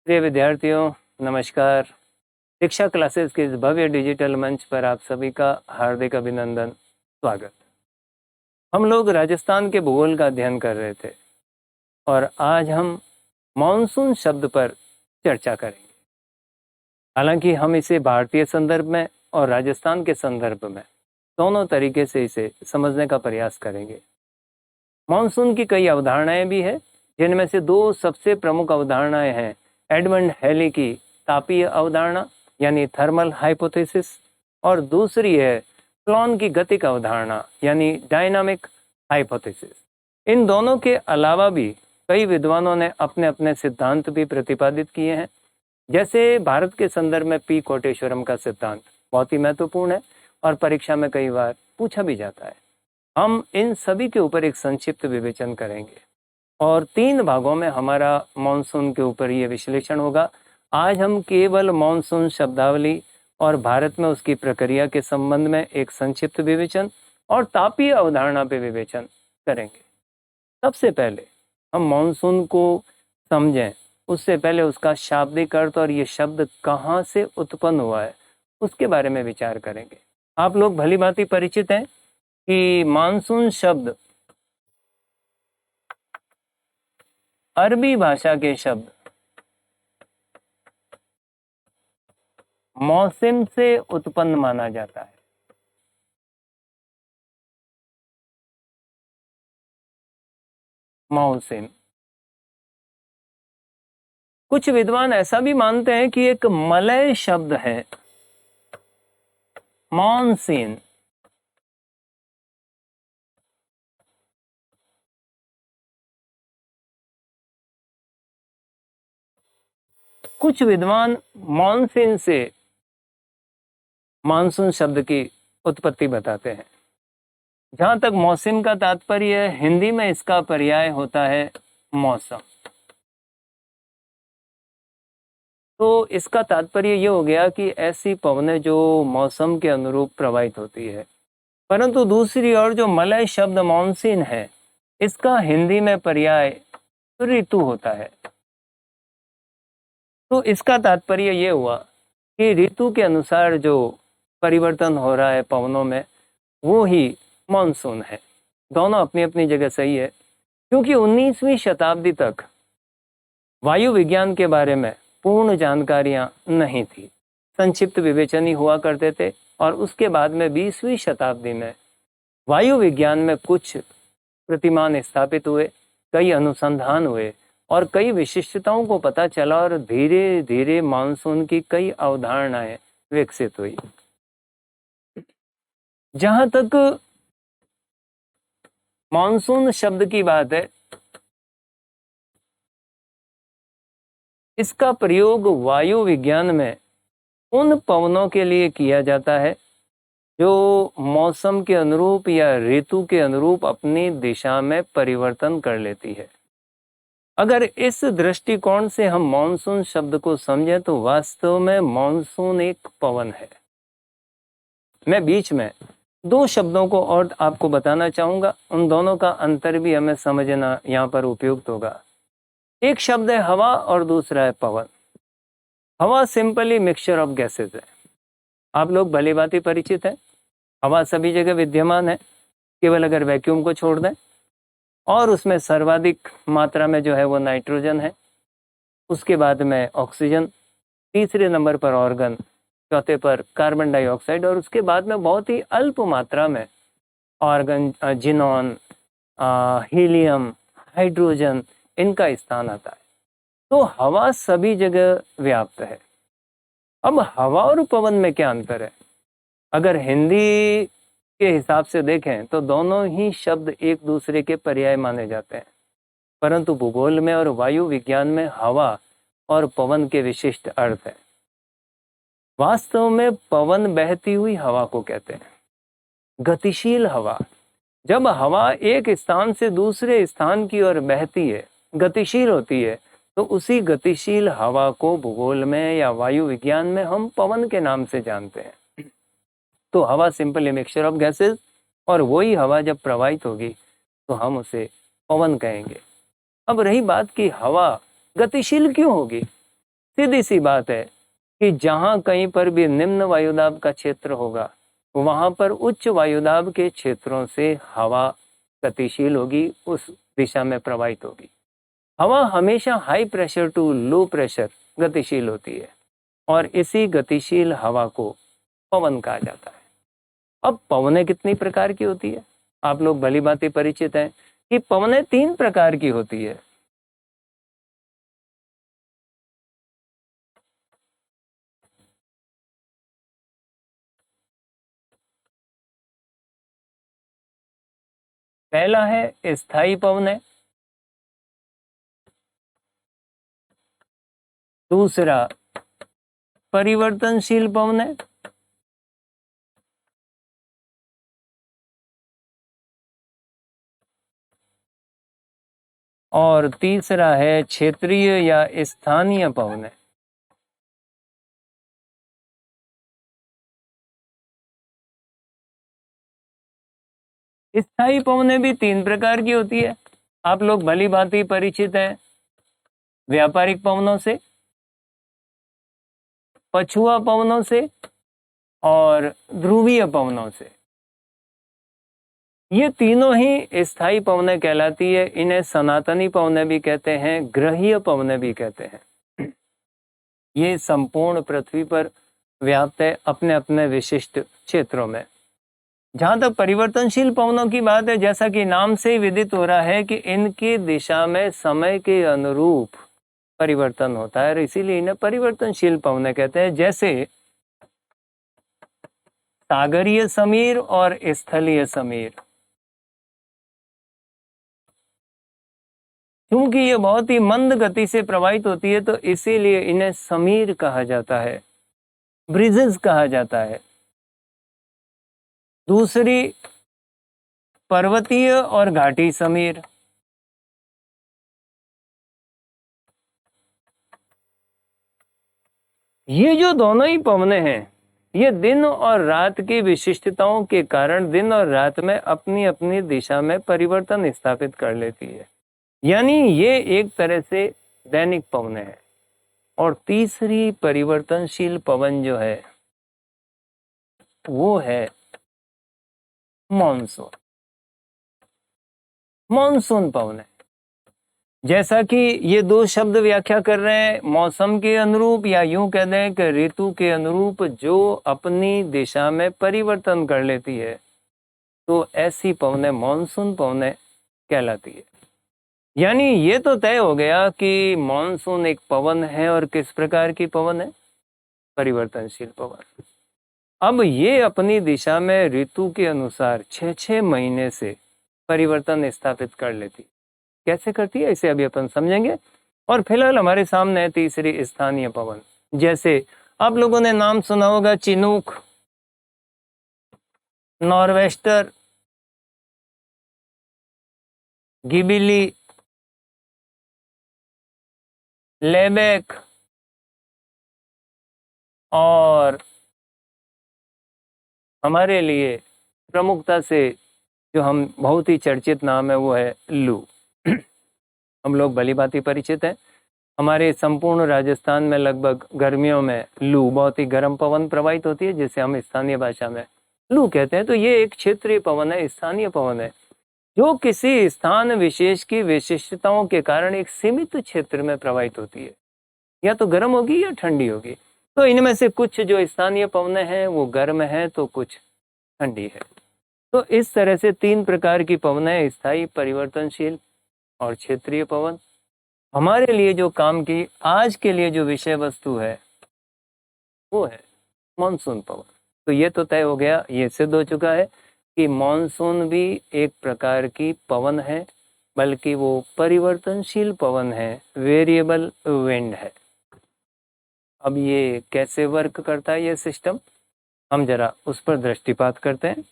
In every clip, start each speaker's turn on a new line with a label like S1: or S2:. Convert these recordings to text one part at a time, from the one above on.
S1: प्रिय विद्यार्थियों, नमस्कार। शिक्षा क्लासेस के इस भव्य डिजिटल मंच पर आप सभी का हार्दिक अभिनंदन, स्वागत। हम लोग राजस्थान के भूगोल का अध्ययन कर रहे थे और आज हम मानसून शब्द पर चर्चा करेंगे। हालांकि हम इसे भारतीय संदर्भ में और राजस्थान के संदर्भ में दोनों तरीके से इसे समझने का प्रयास करेंगे। मानसून की कई अवधारणाएं भी है, जिनमें से दो सबसे प्रमुख अवधारणाएं हैं एडमंड हैली की तापीय अवधारणा यानी थर्मल हाइपोथेसिस और दूसरी है प्लॉन की गतिक अवधारणा यानी डायनामिक हाइपोथेसिस। इन दोनों के अलावा भी कई विद्वानों ने अपने अपने सिद्धांत भी प्रतिपादित किए हैं। जैसे भारत के संदर्भ में पी कोटेश्वरम का सिद्धांत बहुत ही महत्वपूर्ण है और परीक्षा में कई बार पूछा भी जाता है। हम इन सभी के ऊपर एक संक्षिप्त विवेचन करेंगे और 3 भागों में हमारा मानसून के ऊपर ये विश्लेषण होगा। आज हम केवल मानसून शब्दावली और भारत में उसकी प्रक्रिया के संबंध में एक संक्षिप्त विवेचन और तापीय अवधारणा पे विवेचन करेंगे। सबसे पहले हम मानसून को समझें, उससे पहले उसका शाब्दिक अर्थ और ये शब्द कहाँ से उत्पन्न हुआ है उसके बारे में विचार करेंगे। आप लोग भली भांति परिचित हैं कि मानसून शब्द अरबी भाषा के शब्द मौसम से उत्पन्न माना जाता है। मौसम, कुछ विद्वान ऐसा भी मानते हैं कि एक मलय शब्द है मॉनसून। कुछ विद्वान मॉनसून से मानसून शब्द की उत्पत्ति बताते हैं। जहां तक मौसम का तात्पर्य है, हिंदी में इसका पर्याय होता है मौसम। तो इसका तात्पर्य ये हो गया कि ऐसी पवनें जो मौसम के अनुरूप प्रवाहित होती है। परंतु दूसरी ओर जो मलय शब्द मॉनसून है, इसका हिंदी में पर्याय ऋतु होता है। तो इसका तात्पर्य ये हुआ कि ऋतु के अनुसार जो परिवर्तन हो रहा है पवनों में, वो ही मानसून है। दोनों अपनी अपनी जगह सही है, क्योंकि 19वीं शताब्दी तक वायु विज्ञान के बारे में पूर्ण जानकारियां नहीं थी। संक्षिप्त विवेचन ही हुआ करते थे और उसके बाद में 20वीं शताब्दी में वायु विज्ञान में कुछ प्रतिमान स्थापित हुए, कई अनुसंधान हुए और कई विशिष्टताओं को पता चला और धीरे धीरे मानसून की कई अवधारणाएं विकसित हुई। जहां तक मानसून शब्द की बात है, इसका प्रयोग वायु विज्ञान में उन पवनों के लिए किया जाता है जो मौसम के अनुरूप या ऋतु के अनुरूप अपनी दिशा में परिवर्तन कर लेती है। अगर इस दृष्टिकोण से हम मानसून शब्द को समझें तो वास्तव में मानसून एक पवन है। मैं बीच में 2 शब्दों को और आपको बताना चाहूंगा, उन दोनों का अंतर भी हमें समझना यहाँ पर उपयुक्त होगा। एक शब्द है हवा और दूसरा है पवन। हवा सिंपली मिक्सचर ऑफ गैसेज है। आप लोग भली भांति परिचित हैं। हवा सभी जगह विद्यमान है, केवल अगर वैक्यूम को छोड़ दें, और उसमें सर्वाधिक मात्रा में जो है वो नाइट्रोजन है, उसके बाद में ऑक्सीजन, तीसरे नंबर पर ऑर्गन, चौथे पर कार्बन डाइऑक्साइड और उसके बाद में बहुत ही अल्प मात्रा में ऑर्गन, जिनॉन, हीलियम, हाइड्रोजन, इनका स्थान आता है। तो हवा सभी जगह व्याप्त है। अब हवा और पवन में क्या अंतर है? अगर हिंदी के हिसाब से देखें तो दोनों ही शब्द एक दूसरे के पर्याय माने जाते हैं, परंतु भूगोल में और वायु विज्ञान में हवा और पवन के विशिष्ट अर्थ हैं। वास्तव में पवन बहती हुई हवा को कहते हैं, गतिशील हवा। जब हवा एक स्थान से दूसरे स्थान की ओर बहती है, गतिशील होती है, तो उसी गतिशील हवा को भूगोल में या वायु विज्ञान में हम पवन के नाम से जानते हैं। तो हवा सिंपल मिक्सचर ऑफ गैसेस, और वही हवा जब प्रवाहित होगी तो हम उसे पवन कहेंगे। अब रही बात कि हवा गतिशील क्यों होगी? सीधी सी बात है कि जहाँ कहीं पर भी निम्न वायुदाब का क्षेत्र होगा, वहाँ पर उच्च वायुदाब के क्षेत्रों से हवा गतिशील होगी, उस दिशा में प्रवाहित होगी। हवा हमेशा high pressure to low pressure गतिशील होती है और इसी गतिशील हवा को पवन कहा जाता है। अब पवनें कितनी प्रकार की होती है? आप लोग भली भांति परिचित हैं कि पवनें 3 प्रकार की होती है। पहला है स्थायी पवनें, दूसरा परिवर्तनशील पवनें, और तीसरा है क्षेत्रीय या स्थानीय पवनें। स्थायी पवनें भी 3 प्रकार की होती है। आप लोग भली भांति परिचित हैं व्यापारिक पवनों से, पछुआ पवनों से और ध्रुवीय पवनों से। ये तीनों ही स्थायी पवनें कहलाती है। इन्हें सनातनी पवनें भी कहते हैं, ग्रहीय पवनें भी कहते हैं। ये संपूर्ण पृथ्वी पर व्याप्त है अपने अपने विशिष्ट क्षेत्रों में। जहां तक परिवर्तनशील पवनों की बात है, जैसा कि नाम से ही विदित हो रहा है कि इनकी दिशा में समय के अनुरूप परिवर्तन होता है और इसीलिए इन्हें परिवर्तनशील पवनें कहते हैं। जैसे सागरीय समीर और स्थलीय समीर। क्योंकि ये बहुत ही मंद गति से प्रवाहित होती है तो इसीलिए इन्हें समीर कहा जाता है, ब्रिजेस कहा जाता है। दूसरी पर्वतीय और घाटी समीर। ये जो दोनों ही पवनें हैं, ये दिन और रात की विशिष्टताओं के कारण दिन और रात में अपनी अपनी दिशा में परिवर्तन स्थापित कर लेती है। यानी ये एक तरह से दैनिक पवनें हैं। और तीसरी परिवर्तनशील पवन जो है वो है मॉनसून। मॉनसून पवन है। जैसा कि ये 2 शब्द व्याख्या कर रहे हैं, मौसम के अनुरूप या यूं कह दें कि ऋतु के अनुरूप जो अपनी दिशा में परिवर्तन कर लेती है, तो ऐसी पवनें मॉनसून पवनें कहलाती है। यानी ये तो तय हो गया कि मॉनसून एक पवन है और किस प्रकार की पवन है? परिवर्तनशील पवन। अब ये अपनी दिशा में ऋतु के अनुसार 6-6 महीने से परिवर्तन स्थापित कर लेती। कैसे करती है इसे अभी अपन समझेंगे। और फिलहाल हमारे सामने है तीसरी स्थानीय पवन। जैसे आप लोगों ने नाम सुना होगा चिनूक, नॉर्वेस्टर, गिबिली, लेबेक और हमारे लिए प्रमुखता से जो हम बहुत ही चर्चित नाम है वो है लू। हम लोग भली भांति परिचित हैं। हमारे संपूर्ण राजस्थान में लगभग गर्मियों में लू, बहुत ही गर्म पवन प्रवाहित होती है जिसे हम स्थानीय भाषा में लू कहते हैं। तो ये एक क्षेत्रीय पवन है, स्थानीय पवन है, जो किसी स्थान विशेष की विशिष्टताओं के कारण एक सीमित क्षेत्र में प्रवाहित होती है। या तो गर्म होगी या ठंडी होगी। तो इनमें से कुछ जो स्थानीय पवनें हैं वो गर्म है तो कुछ ठंडी है। तो इस तरह से 3 प्रकार की पवनें, स्थायी, परिवर्तनशील और क्षेत्रीय पवन। हमारे लिए जो काम की आज के लिए जो विषय वस्तु है वो है मॉनसून पवन। तो ये तो तय हो गया, ये सिद्ध हो चुका है कि मॉनसून भी एक प्रकार की पवन है, बल्कि वो परिवर्तनशील पवन है, वेरिएबल विंड है। अब ये कैसे वर्क करता है ये सिस्टम, हम जरा उस पर दृष्टिपात करते हैं।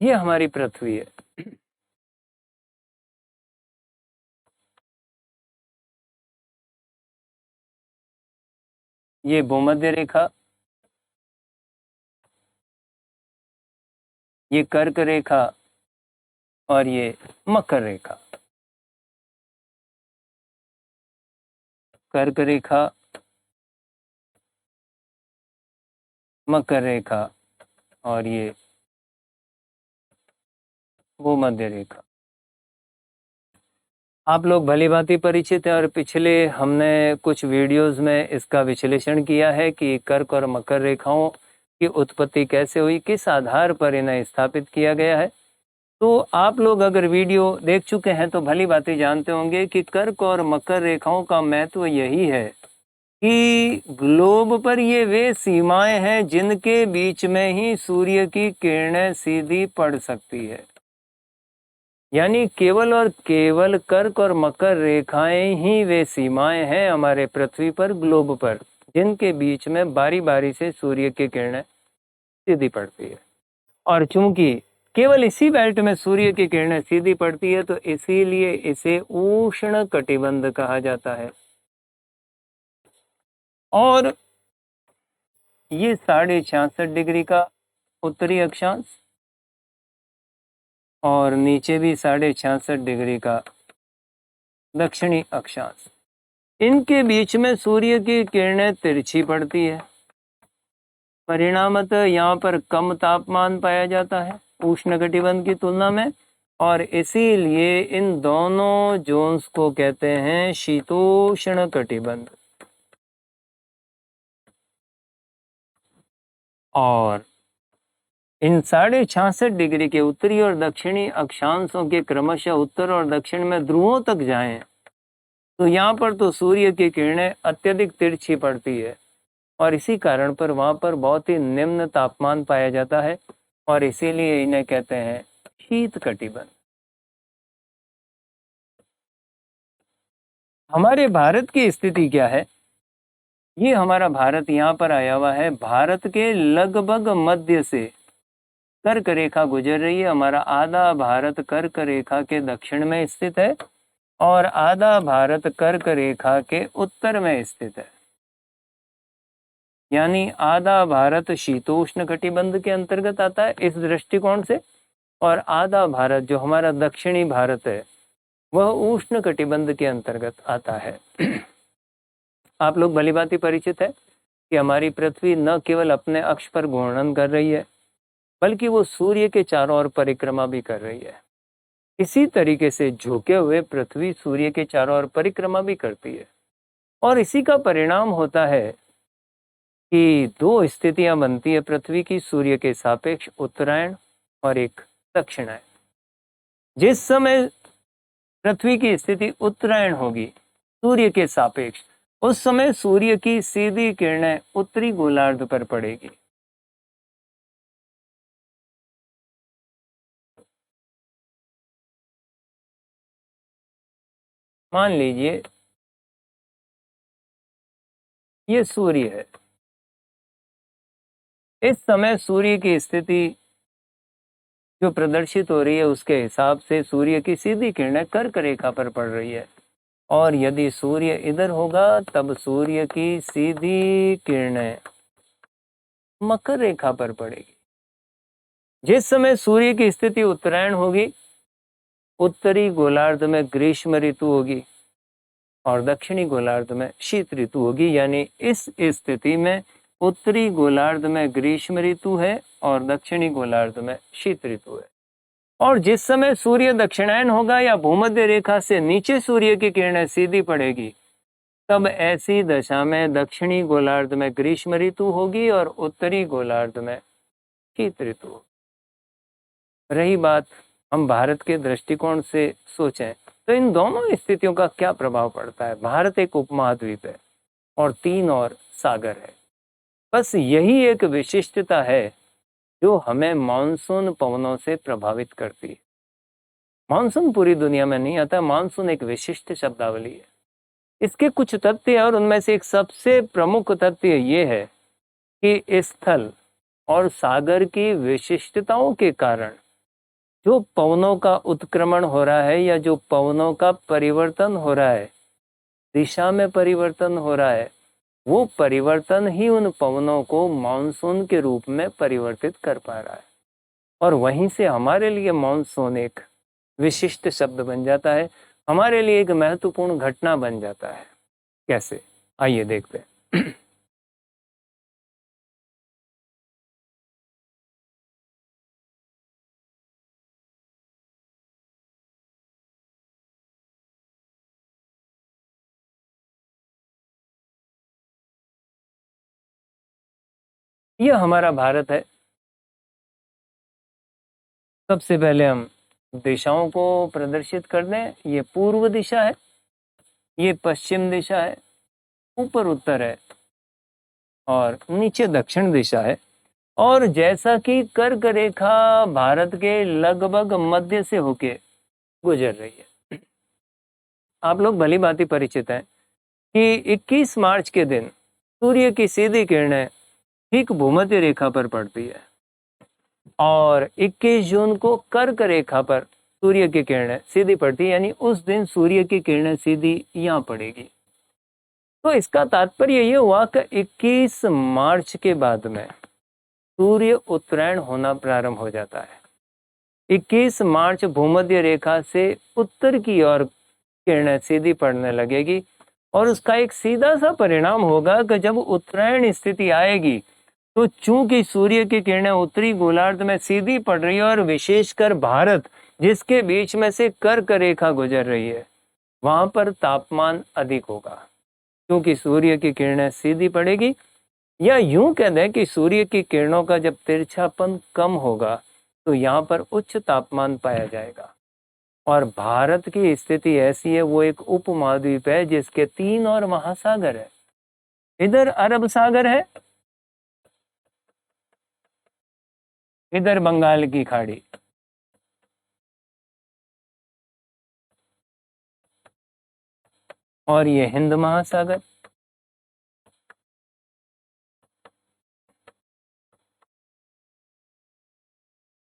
S1: ये हमारी पृथ्वी है। ये भूमध्य रेखा, ये कर्क रेखा और ये मकर रेखा। कर्क रेखा, मकर रेखा और ये भूमध्य रेखा। आप लोग भली भांति परिचित हैं और पिछले हमने कुछ वीडियोस में इसका विश्लेषण किया है कि कर्क और मकर रेखाओं की उत्पत्ति कैसे हुई, किस आधार पर इन्हें स्थापित किया गया है। तो आप लोग अगर वीडियो देख चुके हैं तो भली भांति जानते होंगे कि कर्क और मकर रेखाओं का महत्व यही है कि ग्लोब पर ये वे सीमाएं हैं जिनके बीच में ही सूर्य की किरणें सीधी पड़ सकती है। यानी केवल और केवल कर्क और मकर रेखाएं ही वे सीमाएं हैं हमारे पृथ्वी पर, ग्लोब पर, जिनके बीच में बारी बारी से सूर्य की किरणें सीधी पड़ती है। और चूंकि केवल इसी बेल्ट में सूर्य की किरणें सीधी पड़ती है तो इसीलिए इसे उष्ण कटिबंध कहा जाता है। और ये 66.5 डिग्री का उत्तरी अक्षांश और नीचे भी 66.5 डिग्री का दक्षिणी अक्षांश, इनके बीच में सूर्य की किरणें तिरछी पड़ती है। परिणामतः यहाँ पर कम तापमान पाया जाता है उष्णकटिबंध की तुलना में, और इसीलिए इन दोनों जोन्स को कहते हैं शीतोष्ण कटिबंध। और इन 66.5 डिग्री के उत्तरी और दक्षिणी अक्षांशों के क्रमशः उत्तर और दक्षिण में ध्रुवों तक जाएं तो यहाँ पर तो सूर्य की किरणें अत्यधिक तिरछी पड़ती है और इसी कारण पर वहाँ पर बहुत ही निम्न तापमान पाया जाता है और इसीलिए इन्हें कहते हैं शीत कटिबंध। हमारे भारत की स्थिति क्या है? ये हमारा भारत यहाँ पर आया हुआ है, भारत के लगभग मध्य से कर्क रेखा गुजर रही है। हमारा आधा भारत कर्क रेखा के दक्षिण में स्थित है और आधा भारत कर्क रेखा के उत्तर में स्थित है। यानी आधा भारत शीतोष्ण कटिबंध के अंतर्गत आता है इस दृष्टिकोण से, और आधा भारत जो हमारा दक्षिणी भारत है वह उष्ण कटिबंध के अंतर्गत आता है। आप लोग भली भांति परिचित है कि हमारी पृथ्वी न केवल अपने अक्ष पर घूर्णन कर रही है बल्कि वो सूर्य के चारों ओर परिक्रमा भी कर रही है। इसी तरीके से झुके हुए पृथ्वी सूर्य के चारों ओर परिक्रमा भी करती है और इसी का परिणाम होता है कि दो स्थितियां बनती है पृथ्वी की सूर्य के सापेक्ष, उत्तरायण और एक दक्षिणायन। जिस समय पृथ्वी की स्थिति उत्तरायण होगी सूर्य के सापेक्ष, उस समय सूर्य की सीधी किरणें उत्तरी गोलार्ध पर पड़ेगी। मान लीजिए ये सूर्य है, इस समय सूर्य की स्थिति जो प्रदर्शित हो रही है उसके हिसाब से सूर्य की सीधी किरणें कर्क रेखा पर पड़ रही है, और यदि सूर्य इधर होगा तब सूर्य की सीधी किरणें मकर रेखा पर पड़ेगी। जिस समय सूर्य की स्थिति उत्तरायण होगी उत्तरी गोलार्ध में ग्रीष्म ऋतु होगी और दक्षिणी गोलार्ध में शीत ऋतु होगी। यानी इस स्थिति में उत्तरी गोलार्ध में ग्रीष्म ऋतु है और दक्षिणी गोलार्ध में शीत ऋतु है। और जिस समय सूर्य दक्षिणायन होगा या भूमध्य रेखा से नीचे सूर्य की किरणें सीधी पड़ेगी तब ऐसी दशा में दक्षिणी गोलार्ध में ग्रीष्म ऋतु होगी और उत्तरी गोलार्ध में शीत ऋतु होगी। रही बात हम भारत के दृष्टिकोण से सोचें तो इन दोनों स्थितियों का क्या प्रभाव पड़ता है। भारत एक उपमहाद्वीप है और 3 और सागर है। बस यही एक विशिष्टता है जो हमें मानसून पवनों से प्रभावित करती है। मानसून पूरी दुनिया में नहीं आता, मानसून एक विशिष्ट शब्दावली है। इसके कुछ तथ्य और उनमें से एक सबसे प्रमुख तथ्य ये है कि स्थल और सागर की विशिष्टताओं के कारण जो पवनों का उत्क्रमण हो रहा है या जो पवनों का परिवर्तन हो रहा है, दिशा में परिवर्तन हो रहा है, वो परिवर्तन ही उन पवनों को मानसून के रूप में परिवर्तित कर पा रहा है। और वहीं से हमारे लिए मानसून एक विशिष्ट शब्द बन जाता है, हमारे लिए एक महत्वपूर्ण घटना बन जाता है। कैसे? आइए देखते हैं। यह हमारा भारत है। सबसे पहले हम दिशाओं को प्रदर्शित कर दें। ये पूर्व दिशा है, ये पश्चिम दिशा है, ऊपर उत्तर है और नीचे दक्षिण दिशा है। और जैसा कि कर्क रेखा भारत के लगभग मध्य से होके गुजर रही है, आप लोग भली भांति परिचित हैं कि 21 मार्च के दिन सूर्य की सीधी किरणें ठीक भूमध्य रेखा पर पड़ती है और 21 जून को कर्क रेखा पर सूर्य की किरणें सीधी पड़ती है, यानी उस दिन सूर्य की किरणें सीधी यहाँ पड़ेगी। तो इसका तात्पर्य ये हुआ कि 21 मार्च के बाद में सूर्य उत्तरायण होना प्रारंभ हो जाता है। 21 मार्च भूमध्य रेखा से उत्तर की ओर किरणें सीधी पड़ने लगेगी और उसका एक सीधा सा परिणाम होगा कि जब उत्तरायण स्थिति आएगी तो चूंकि सूर्य की किरणें उत्तरी गोलार्ध में सीधी पड़ रही है और विशेषकर भारत जिसके बीच में से कर्क रेखा गुजर रही है, वहां पर तापमान अधिक होगा क्योंकि सूर्य की किरणें सीधी पड़ेगी। या यूं कह दें कि सूर्य की किरणों का जब तिरछापन कम होगा तो यहाँ पर उच्च तापमान पाया जाएगा। और भारत की स्थिति ऐसी है, वो एक उपमहाद्वीप है जिसके 3 और महासागर है। इधर अरब सागर है, इधर बंगाल की खाड़ी, और ये हिंद महासागर।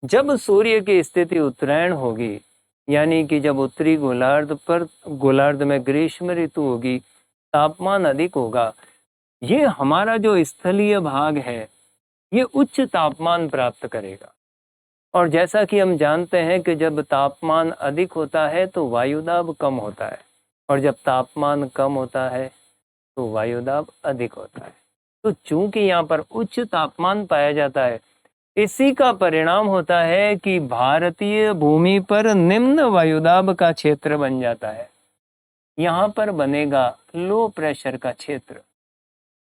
S1: जब सूर्य की स्थिति उत्तरायण होगी, यानी कि जब उत्तरी गोलार्ध में ग्रीष्म ऋतु होगी, तापमान अधिक होगा, ये हमारा जो स्थलीय भाग है ये उच्च तापमान प्राप्त करेगा। और जैसा कि हम जानते हैं कि जब तापमान अधिक होता है तो वायुदाब कम होता है और जब तापमान कम होता है तो वायुदाब अधिक होता है। तो चूंकि यहाँ पर उच्च तापमान पाया जाता है, इसी का परिणाम होता है कि भारतीय भूमि पर निम्न वायुदाब का क्षेत्र बन जाता है। यहाँ पर बनेगा लो प्रेशर का क्षेत्र।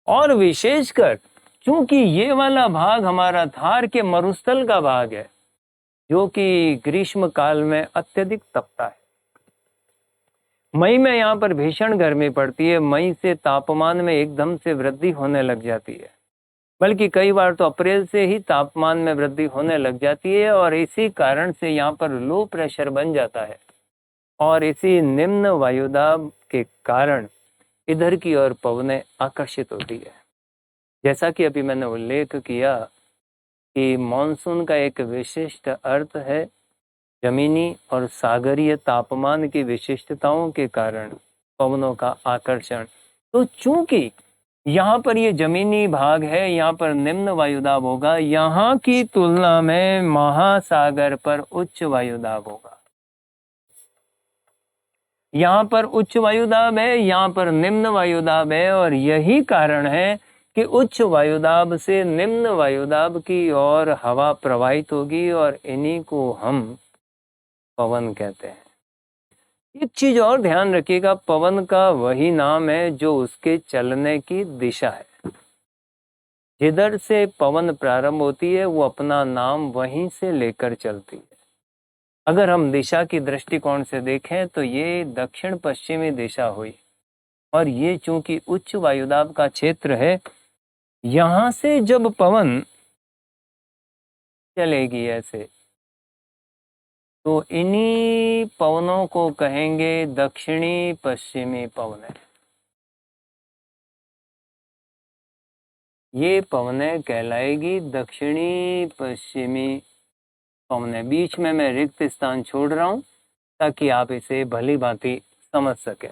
S1: और विशेषकर चूंकि ये वाला भाग हमारा थार के मरुस्थल का भाग है जो कि ग्रीष्म काल में अत्यधिक तपता है। मई में यहाँ पर भीषण गर्मी पड़ती है, मई से तापमान में एकदम से वृद्धि होने लग जाती है, बल्कि कई बार तो अप्रैल से ही तापमान में वृद्धि होने लग जाती है। और इसी कारण से यहाँ पर लो प्रेशर बन जाता है और इसी निम्न वायुदाब के कारण इधर की ओर पवनें आकर्षित होती है। जैसा कि अभी मैंने उल्लेख किया कि मॉनसून का एक विशिष्ट अर्थ है जमीनी और सागरीय तापमान की विशिष्टताओं के कारण पवनों का आकर्षण। तो चूंकि यहाँ पर ये जमीनी भाग है, यहाँ पर निम्न वायुदाब होगा, यहाँ की तुलना में महासागर पर उच्च वायुदाब होगा। यहाँ पर उच्च वायुदाब है, यहाँ पर निम्न वायुदाब है और यही कारण है कि उच्च वायुदाब से निम्न वायुदाब की ओर हवा प्रवाहित होगी और इन्हीं को हम पवन कहते हैं। एक चीज और ध्यान रखिएगा, पवन का वही नाम है जो उसके चलने की दिशा है। जिधर से पवन प्रारंभ होती है वो अपना नाम वहीं से लेकर चलती है। अगर हम दिशा की दृष्टिकोण से देखें तो ये दक्षिण पश्चिमी दिशा हुई और ये चूंकि उच्च वायुदाब का क्षेत्र है, यहां से जब पवन चलेगी ऐसे तो इन्हीं पवनों को कहेंगे दक्षिणी पश्चिमी पवनें। ये पवनें कहलाएगी दक्षिणी पश्चिमी पवनें। बीच में मैं रिक्त स्थान छोड़ रहा हूं ताकि आप इसे भली भांति समझ सकें।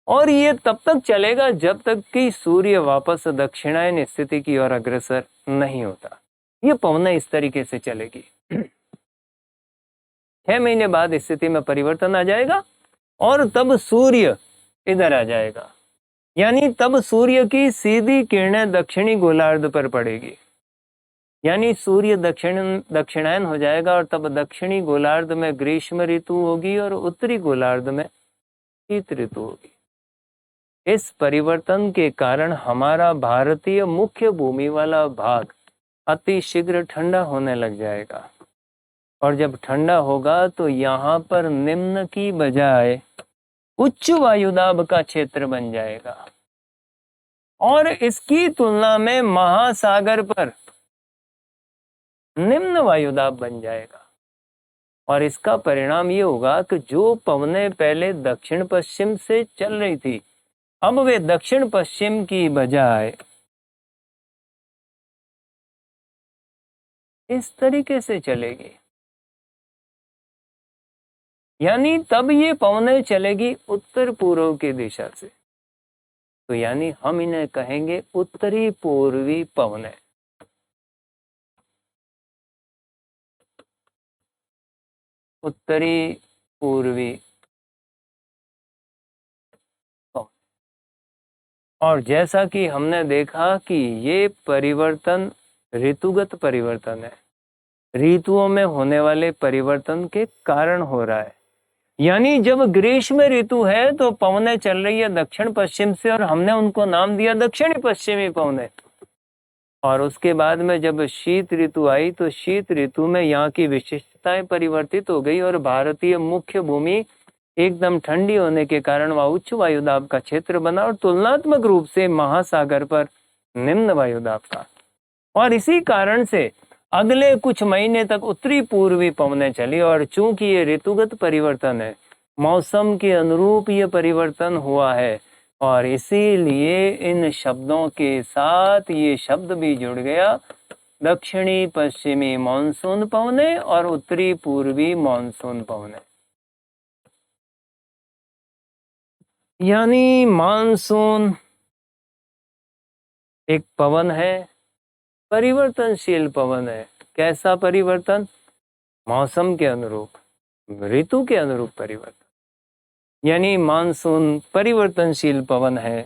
S1: और ये तब तक चलेगा जब तक कि सूर्य वापस दक्षिणायन स्थिति की ओर अग्रसर नहीं होता। ये पवनें इस तरीके से चलेगी। 6 महीने बाद स्थिति में परिवर्तन आ जाएगा और तब सूर्य इधर आ जाएगा, यानी तब सूर्य की सीधी किरणें दक्षिणी गोलार्ध पर पड़ेगी, यानी सूर्य दक्षिणायन हो जाएगा और तब दक्षिणी गोलार्ध में ग्रीष्म ऋतु होगी और उत्तरी गोलार्ध में शीत ऋतु होगी। इस परिवर्तन के कारण हमारा भारतीय मुख्य भूमि वाला भाग अति शीघ्र ठंडा होने लग जाएगा, और जब ठंडा होगा तो यहाँ पर निम्न की बजाय उच्च वायुदाब का क्षेत्र बन जाएगा, और इसकी तुलना में महासागर पर निम्न वायुदाब बन जाएगा। और इसका परिणाम ये होगा कि जो पवनें पहले दक्षिण पश्चिम से चल रही थी, अब वे दक्षिण पश्चिम की बजाय इस तरीके से चलेगी, यानी तब ये पवनें चलेगी उत्तर पूर्व की दिशा से। तो यानी हम इन्हें कहेंगे उत्तरी पूर्वी पवनें। उत्तरी पूर्वी पवन। और जैसा कि हमने देखा कि ये परिवर्तन ऋतुगत परिवर्तन है, ऋतुओं में होने वाले परिवर्तन के कारण हो रहा है। यानी जब ग्रीष्म ऋतु है तो पवनें चल रही है दक्षिण पश्चिम से, और हमने उनको नाम दिया दक्षिणी पश्चिमी पवनें। और उसके बाद में जब शीत ऋतु आई तो शीत ऋतु में यहाँ की विशिष्टताएं परिवर्तित हो गई, और भारतीय मुख्य भूमि एकदम ठंडी होने के कारण वह उच्च वायुदाब का क्षेत्र बना, और तुलनात्मक रूप से महासागर पर निम्न वायुदाब का। और इसी कारण से अगले कुछ महीने तक उत्तरी पूर्वी पवनें चली, और चूंकि ये ऋतुगत परिवर्तन है, मौसम के अनुरूप ये परिवर्तन हुआ है, और इसीलिए इन शब्दों के साथ ये शब्द भी जुड़ गया, दक्षिणी पश्चिमी मानसून पवनें और उत्तरी पूर्वी मानसून पवनें। यानी मानसून एक पवन है, परिवर्तनशील पवन है। कैसा परिवर्तन? मौसम के अनुरूप, ऋतु के अनुरूप परिवर्तन, यानी मानसून परिवर्तनशील पवन है।